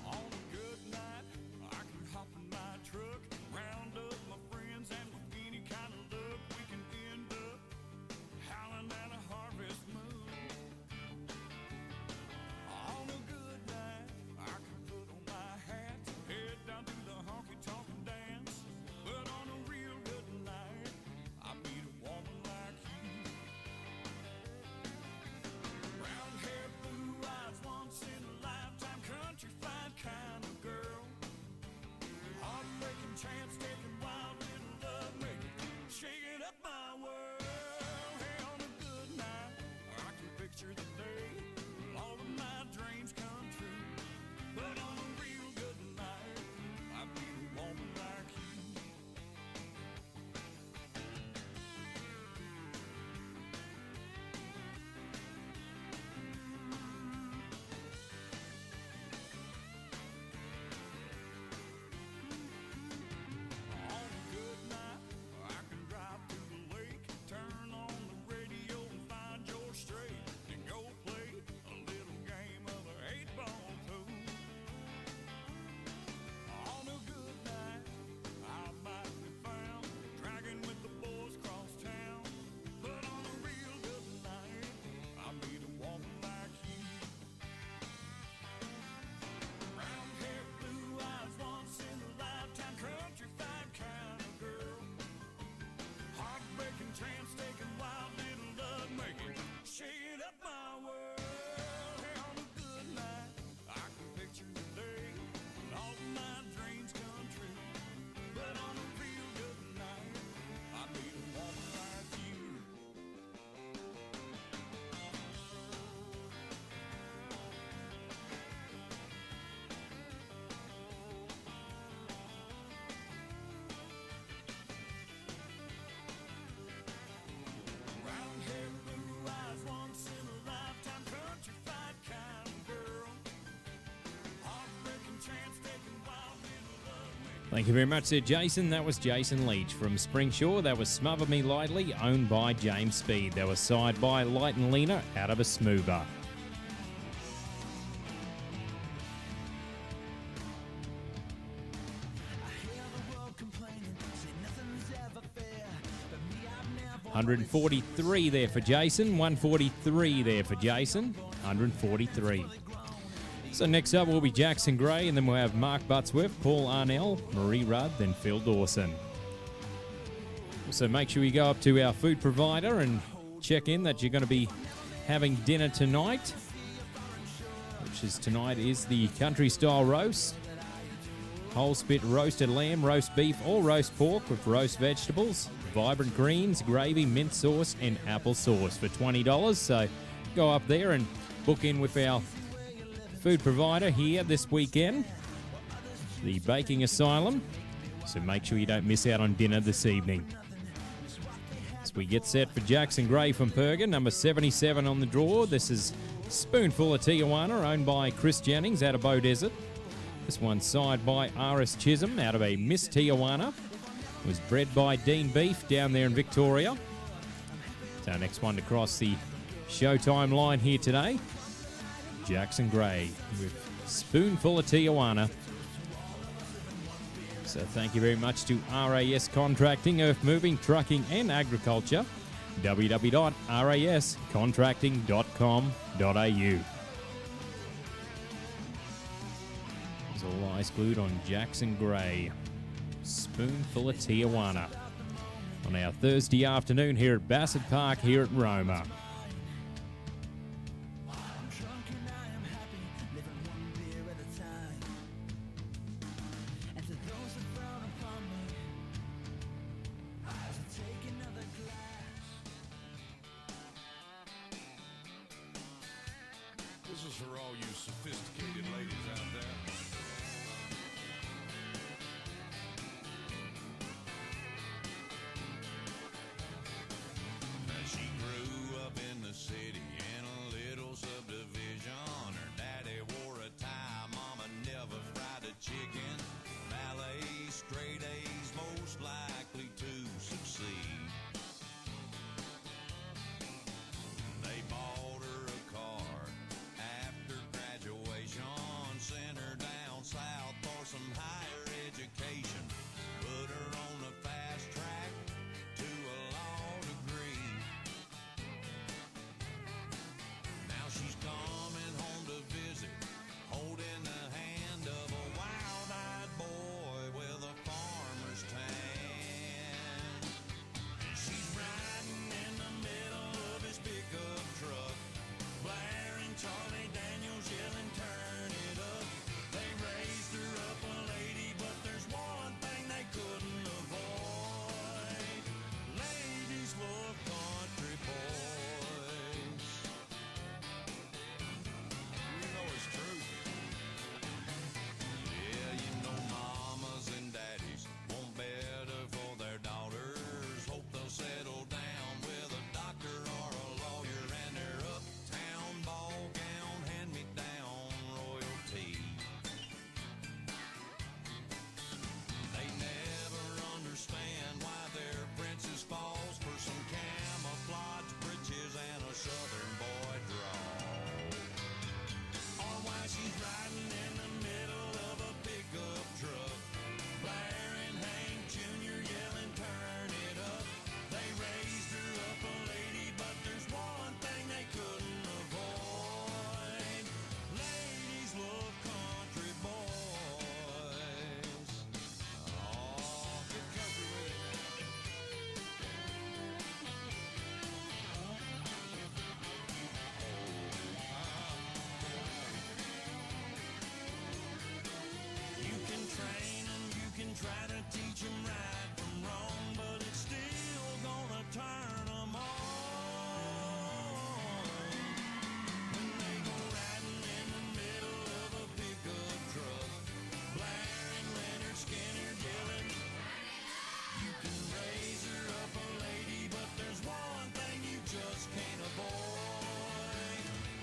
On a good night, I can hop in my truck, round up my friends, and with any kind of luck, we can end up howling at a harvest moon. On a good night, I can put on my hat, head down to the honky-tonk and dance. But on a real good night, I meet a woman like you. Brown hair, blue eyes, once in a lifetime, countrified kind of girl. Heartbreaking, chance taking, wild little love making, shaking up my world. Hey, on a good night, I can picture the day when all of my dreams come true. But on a real good night, I meet a woman like you. On a good night, I can drive to the lake, turn on the radio and find George Strait, and go play a little game of a 8-ball pool. On a good night, I might be found dragging with the boys across town. But on a real good night, I meet a woman like you. Brown hair, blue eyes, once in a lifetime, countrified kind of girl. Heartbreaking, chance taking, wild little love making, shaking up my world. Hey, on a good night, I can picture the day when all of my dreams come true. But on a real good night, I meet a woman like you. Brown hair, blue eyes, once in a lifetime, countrified kind of girl. Heartbreaking, chance taking, wild little love making. Thank you very much there, Jason. That was Jason Leach from Springshaw. That was Smother Me Lightly, owned by James Speed. That was side by Light and Lena out of a Smoother. I hear the world complaining, say nothing's ever fair. But me, I've never 143 there for Jason. 143 there for Jason. 143. So next up will be Jackson Gray, and then we'll have Mark Buttsworth, Paul Arnell, Marie Rudd, then Phil Dawson. So make sure you go up to our food provider and check in that you're going to be having dinner tonight, which is tonight is the country style roast. Whole spit roasted lamb, roast beef, or roast pork with roast vegetables, vibrant greens, gravy, mint sauce, and apple sauce for $20. So go up there and book in with our food provider here this weekend, the Baking Asylum. So make sure you don't miss out on dinner this evening. As we get set for Jackson Gray from Pergan, number 77 on the draw. This is Spoonful of Tijuana, owned by Chris Jennings out of Bow Desert. This one's side by R.S. Chisholm out of a Miss Tijuana. It was bred by Dean Beef down there in Victoria. It's our next one to cross the Showtime line here today. Jackson Gray with Spoonful of Tijuana. So thank you very much to RAS Contracting, Earth Moving, Trucking and Agriculture. www.rascontracting.com.au. There's all eyes glued on Jackson Gray. Spoonful of Tijuana. On our Thursday afternoon here at Bassett Park here at Roma. This is for all you sophisticated ladies out there. Now she grew up in the city in a little subdivision. Her daddy wore a tie, mama never fried a chicken. Ballet, straight A's, most likely to succeed. They bought her a car after graduation, sent her down south for some higher education, put her on a fast track to a law degree. Now she's coming home to visit, holding the hand of a wild-eyed boy with a farmer's tan. She's riding in the middle of his pickup truck, blaring Charlie Daniels, yelling, turn it up. They raised her up a lady, but there's one thing they couldn't avoid. Ladies love country boys. You know it's true. Yeah, you know mamas and daddies want better for their daughters. Hope they'll settle down with a doctor or a lawyer, and their uptown ball gown, hand-me-down royalty. They never understand why their princess falls for some camouflage breeches and a southern boy drawl, or why she's riding in the middle of a pickup truck, blaring Hank Jr., yelling, turn it up. They raised her up a lady, but there's one thing they couldn't avoid. Ladies love country boys. Oh, get country with it. You can train them, you can try to teach them right from wrong, but it's still gonna turn them on. When they go riding in the middle of a pickup truck, blaring Leonard Skinner, yelling, you can raise her up a lady, but there's one thing you just can't avoid.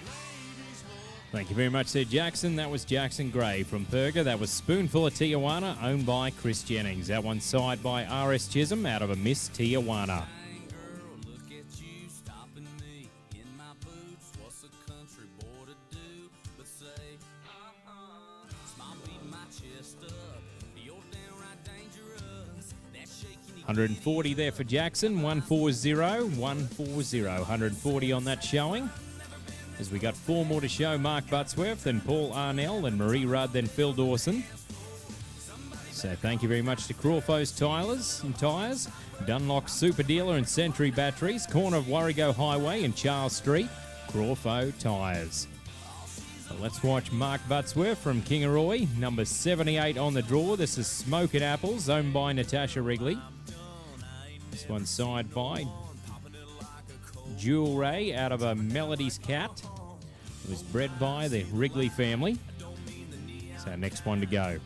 Ladies love. Thank you very much there, Jackson. That was Jackson Gray from Perga. That was Spoonful of Tijuana, owned by Chris Jennings. That one side by R.S. Chisholm out of a Miss Tijuana. Girl, look at you stopping me in my boots. What's a country boy to do but say, smile beating my chest up. You're downright dangerous. That shaking 140 there for Jackson. 140, 140. 140 on that showing. As we got four more to show, Mark Buttsworth, then Paul Arnell, then Marie Rudd, then Phil Dawson. So thank you very much to Crawford's Tyres and Tyres, Dunlock Super Dealer and Century Batteries, corner of Warrego Highway and Charles Street, Crawford Tyres. So let's watch Mark Buttsworth from Kingaroy, number 78 on the draw. This is Smoking Apples, owned by Natasha Wrigley. This one's side by Jewel Ray out of a Melody's Cat. It was bred by the Wrigley family. So our next one to go.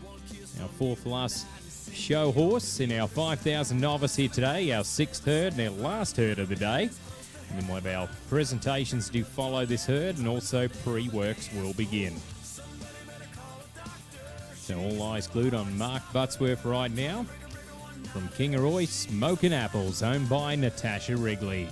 Our fourth last show horse in our 5,000 novice here today, our sixth herd and our last herd of the day. And then we'll have our presentations to follow this herd, and also pre-works will begin. So all eyes glued on Mark Buttsworth right now. From Kingaroy, Smoking Apples, owned by Natasha Wrigley.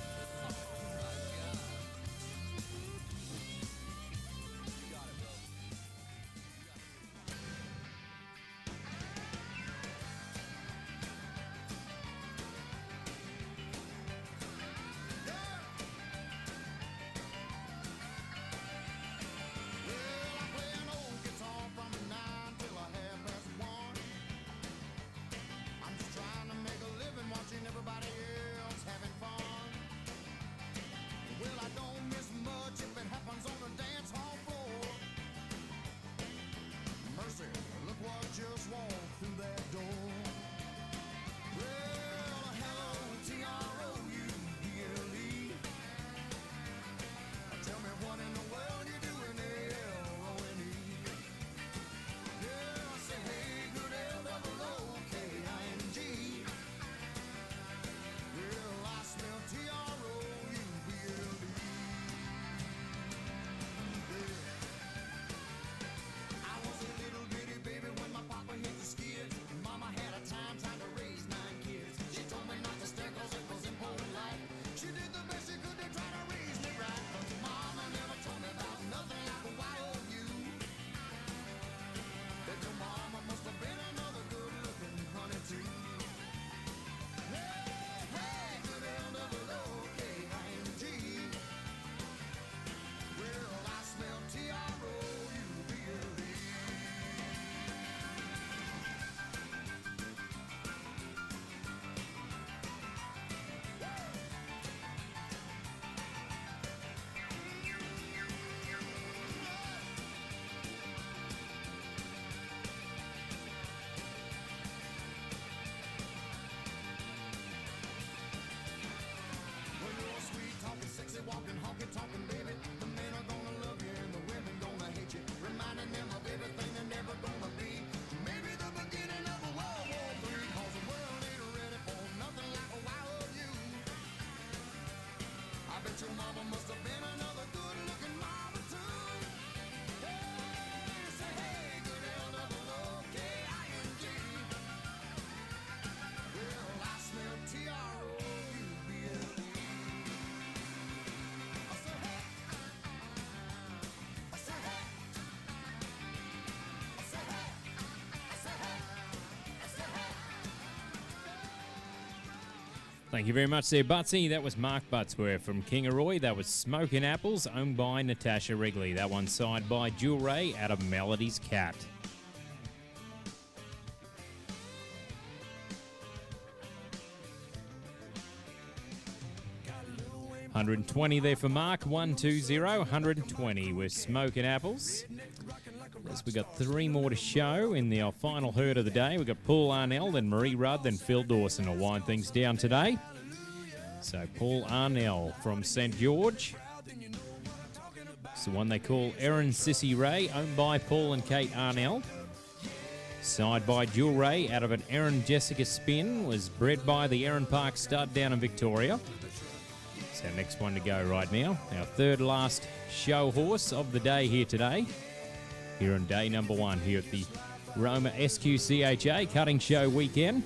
Thank you very much there, Butsy. That was Mark Buttsworth from Kingaroy. That was Smokin' Apples, owned by Natasha Wrigley. That one signed by Jewel Ray out of Melody's Cat. $120 there for Mark. 120, 120 with Smokin' Apples. As we got three more to show in the final herd of the day. We've got Paul Arnell, then Marie Rudd, then Phil Dawson will wind things down today. So Paul Arnell from St. George. It's the one they call Erin Sissy Ray, owned by Paul and Kate Arnell. Side by Jewel Ray out of an Erin Jessica Spin, was bred by the Erin Park Stud down in Victoria. It's our next one to go right now. Our third last show horse of the day here today. Here on day number one here at the Roma SQCHA Cutting Show Weekend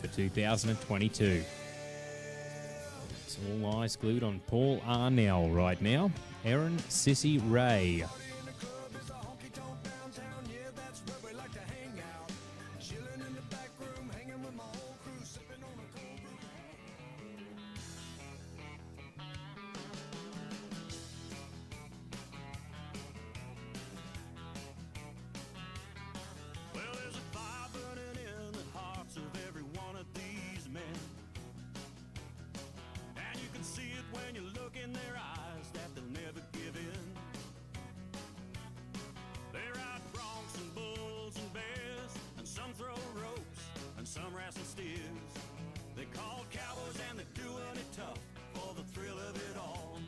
for 2022. It's all eyes glued on Paul Arnell right now. Erin Sissy Ray. Some wrestling steers. They call cowboys and they're doing it tough for the thrill of it all.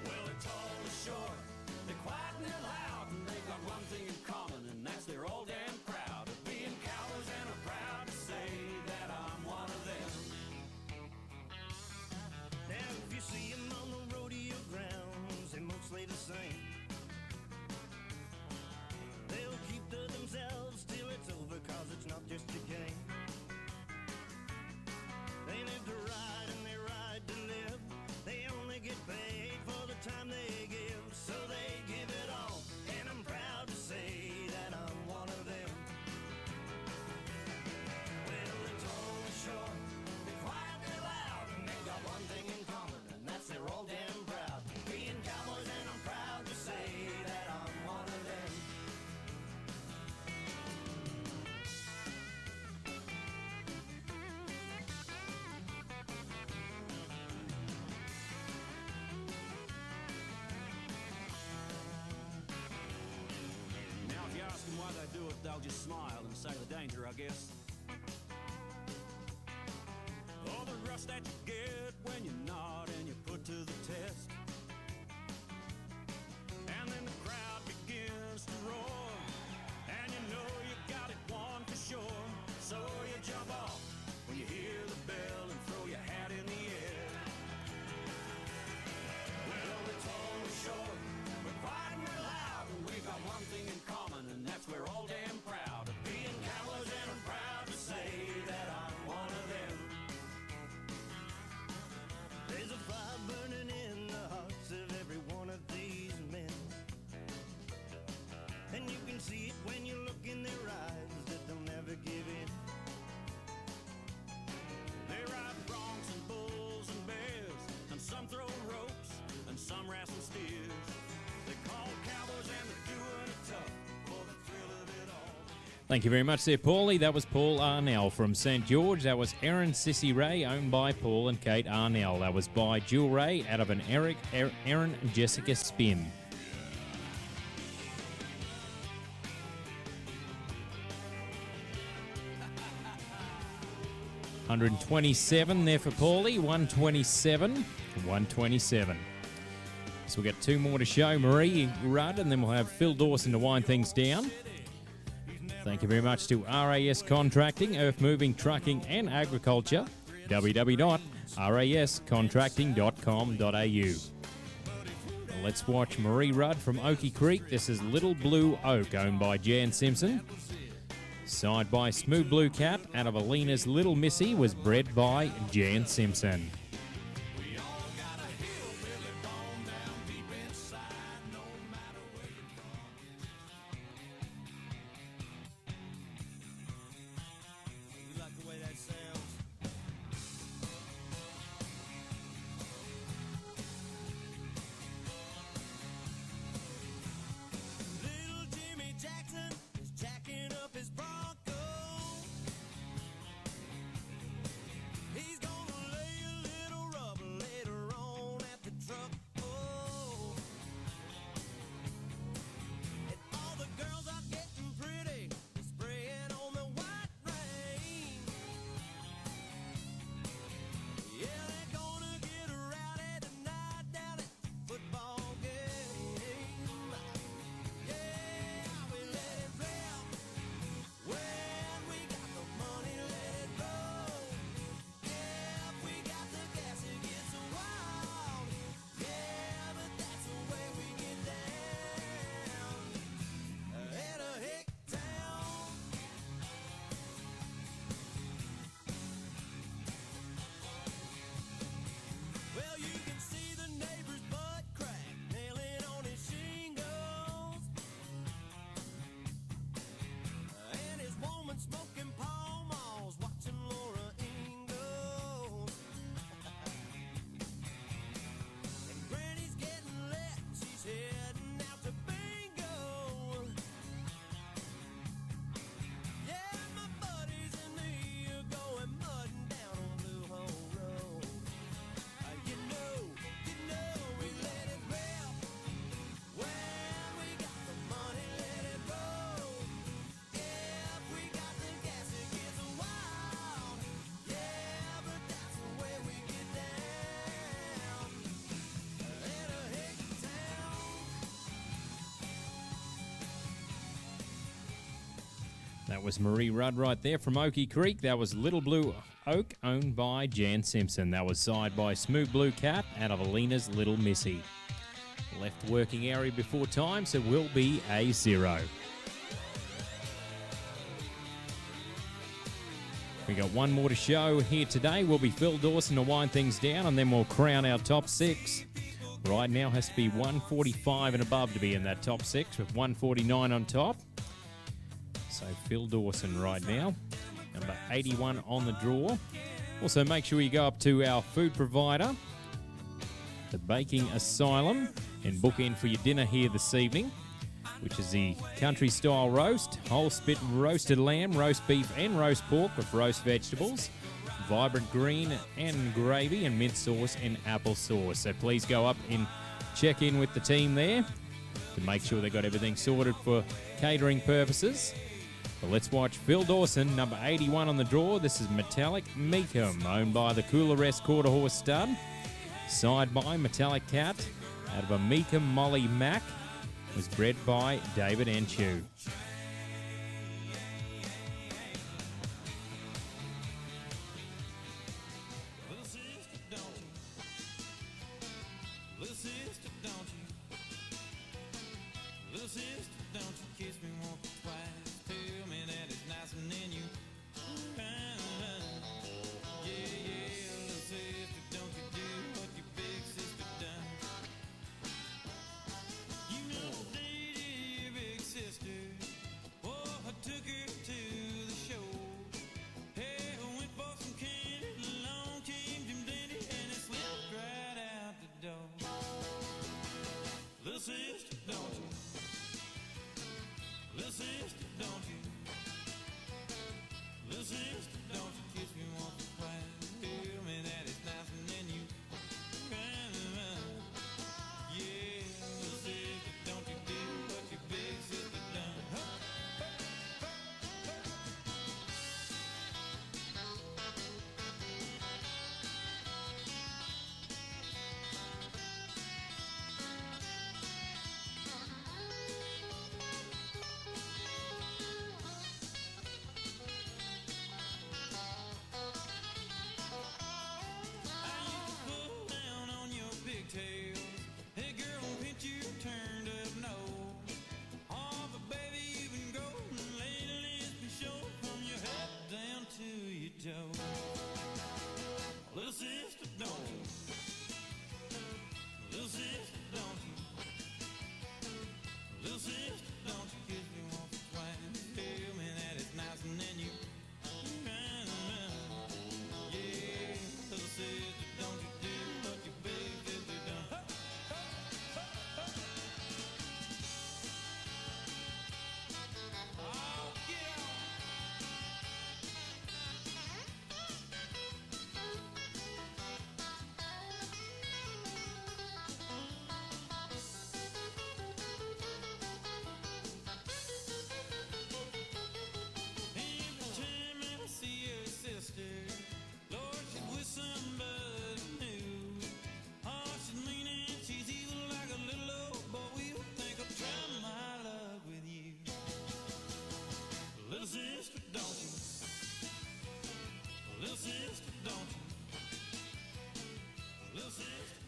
Well, they're tall and short, they're quiet and they're loud, and they've got one thing in common, and that's they're all damn proud of being cowboys, and I'm proud to say that I'm one of them. Now, if you see them on the rodeo grounds, they're mostly the same. They'll keep to themselves till it's over, cause it's not just a game. They live to ride and they ride to live. They only get paid for the time they give, so they give it all, and I'm proud to say that I'm one of them. Well, they're tall and short, they're quiet, they're loud, and they've got one thing in common, and that's they're all damn proud. Being cowboys, and I'm proud to say that I'm one of them. Why they do it, they'll just smile and say the danger, I guess. All the rush that you get when you're not and you're put to the test. And then the crowd begins to roar, and you know you got it won for sure. So you jump off when you hear the bell and throw your hat in the air. Well, we're tall and short, we're quiet and we're loud, and we've got one thing in common, and that's we're all damn proud of being cowboys, and I'm proud to say that I'm one of them. There's a fire burning in the hearts of every one of these men, and you can see it when you look in their eyes that they'll never give in. They ride broncs and bulls and bears, and some throw ropes, and some wrestle steers. They call cowboys and they're doing it tough for the thrill of it all. Thank you very much there, Paulie. That was Paul Arnell from St. George. That was Erin Sissy Ray, owned by Paul and Kate Arnell. That was by Jewel Ray out of an Erin Jessica Spin. $127 there for Paulie. 127, 127. So we've got two more to show, Marie Rudd, and then we'll have Phil Dawson to wind things down. Thank you very much to RAS Contracting, Earth Moving, Trucking and Agriculture, www.rascontracting.com.au. Let's watch Marie Rudd from Oakey Creek. This is Little Blue Oak, owned by Jan Simpson. Side by Smooth Blue Cat out of Alina's Little Missy, was bred by Jan Simpson. You like the way that sounds? That was Marie Rudd right there from Oakey Creek. That was Little Blue Oak, owned by Jan Simpson. That was side by Smooth Blue Cat out of Alina's Little Missy. Left working area before time, so will be a 0. We got one more to show here today. Will be Phil Dawson to wind things down, and then we'll crown our top 6. Right now has to be 145 and above to be in that top 6, with 149 on top. So Phil Dawson right now, number 81 on the draw. Also make sure you go up to our food provider, the Baking Asylum, and book in for your dinner here this evening, which is the country style roast, whole spit roasted lamb, roast beef and roast pork with roast vegetables, vibrant green and gravy, and mint sauce and apple sauce. So please go up and check in with the team there to make sure they got everything sorted for catering purposes. But let's watch Phil Dawson, number 81 on the draw. This is Metallic Meekum, owned by the Cooler Rest Quarter Horse Stud. Side by Metallic Cat, out of a Meekum Molly Mac, was bred by David Enchew.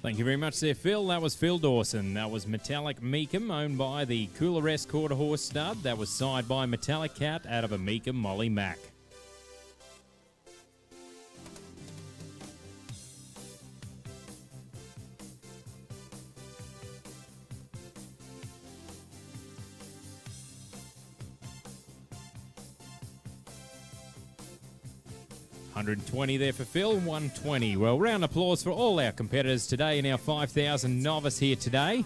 Thank you very much there, Phil. That was Phil Dawson. That was Metallic Meekum, owned by the Cooler Rest Quarter Horse Stud. That was side by Metallic Cat, out of a Meekum Molly Mac. $120 there for Phil, 120. Well, round of applause for all our competitors today in our 5,000 novice here today.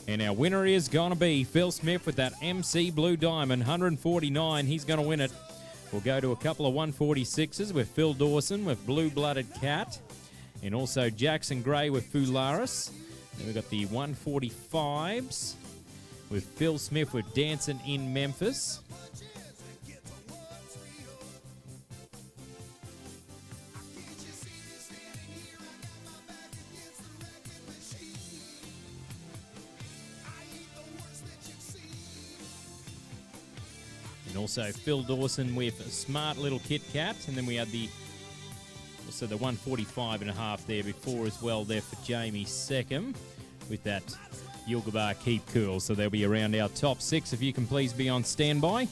And our winner is going to be Phil Smith with that MC Blue Diamond, 149. He's going to win it. We'll go to a couple of 146s with Phil Dawson with Blue Blooded Cat. And also Jackson Gray with Fularis. Then we've got the 145s with Phil Smith with Dancing in Memphis. And also Phil Dawson with a smart little Kit Kat. And then we had also the 145.5 there before as well there for Jamie Seckham with that Yoga Bar Keep Cool. So they'll be around our top 6. If you can please be on standby.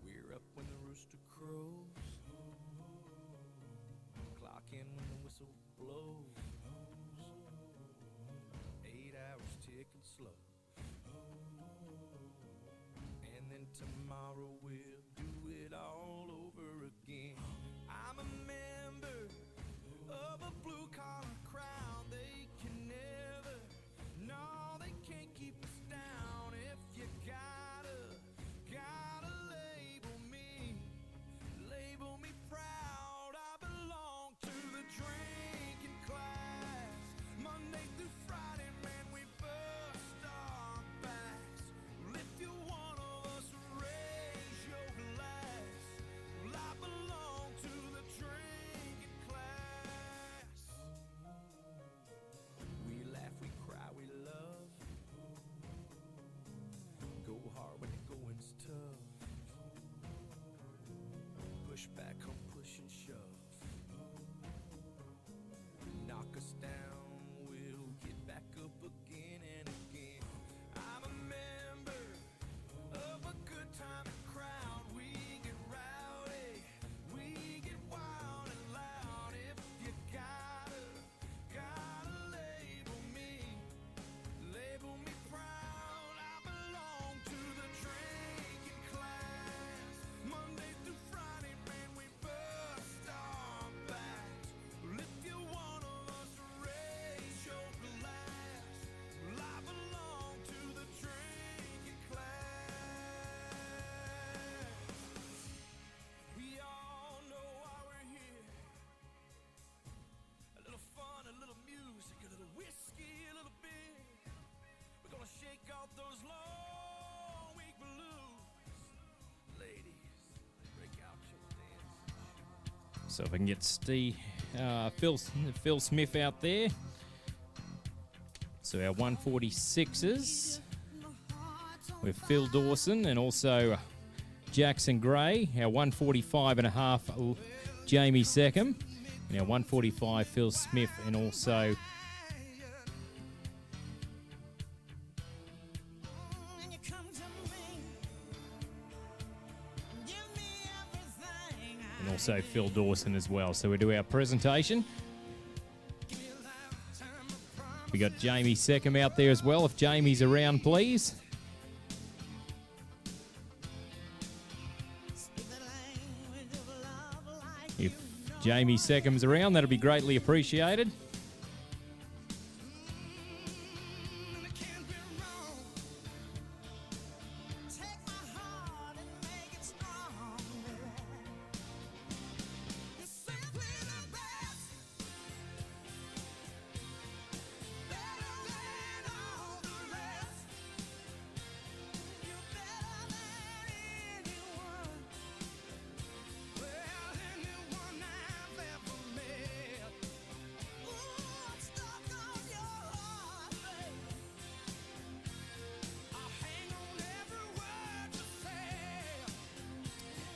We're up when the rooster crows, clock in when the whistle blows, 8 hours ticking slow, and then tomorrow we'll do it all over again. I'm a member of a blue collar crowd. They can never, no, they can't keep us down. If you gotta label me proud. I belong to the drinking class. Monday through Friday, man, we bust our backs. Well, if you're one of us, raise your glass. Well, I belong to the drinking class. We laugh, we cry, we love. Go hard when the going's tough. Push back, come push and shove. Knock us down, we'll get back up again and again. I'm a member of a good time crowd. We get rowdy, we get wild and loud. If you gotta label me proud. I belong to the drinking class. Monday through Friday, man, we bust our backs. Well, if you're one of us, raise your glass. Well, I belong to the drinking class. We all know why we're here. A little fun, a little music, a little whiskey, a little beer. We're gonna shake off those long week blues. Ladies, break out your dance. So if I can get Phil Smith out there. So our 146s with Phil Dawson and also Jackson Gray. Our 145.5 Jamie Seckham. And our 145 Phil Smith and also Phil Dawson as well. So we do our presentation. We got Jamie Seckham out there as well. If Jamie's around, please. If Jamie Seckham's around, that'll be greatly appreciated.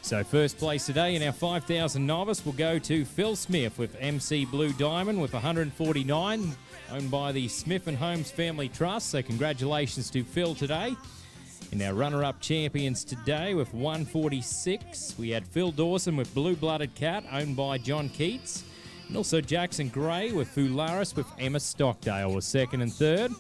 So first place today in our 5,000 novice will go to Phil Smith with MC Blue Diamond with 149, owned by the Smith & Holmes Family Trust. So congratulations to Phil today. In our runner-up champions today with 146, we had Phil Dawson with Blue Blooded Cat, owned by John Keats. And also Jackson Gray with Fularis with Emma Stockdale was second and third.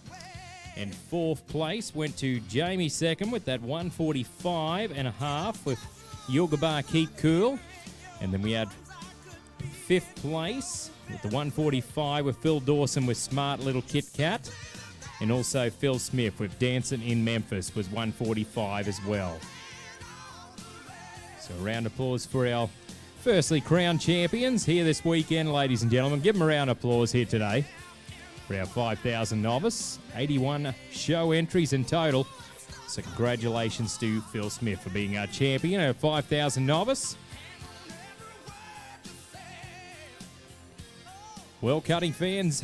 And fourth place went to Jamie Seckham with that 145.5 with Yoga Bar Keep Cool. And then we had fifth place with the 145 with Phil Dawson with Smart Little Kit Kat. And also Phil Smith with Dancing in Memphis was 145 as well. So a round of applause for our Firstly, crowned champions here this weekend, ladies and gentlemen. Give them a round of applause here today for our 5,000 novice. 81 show entries in total. So congratulations to Phil Smith for being our champion, our 5,000 novice. Well, cutting fans,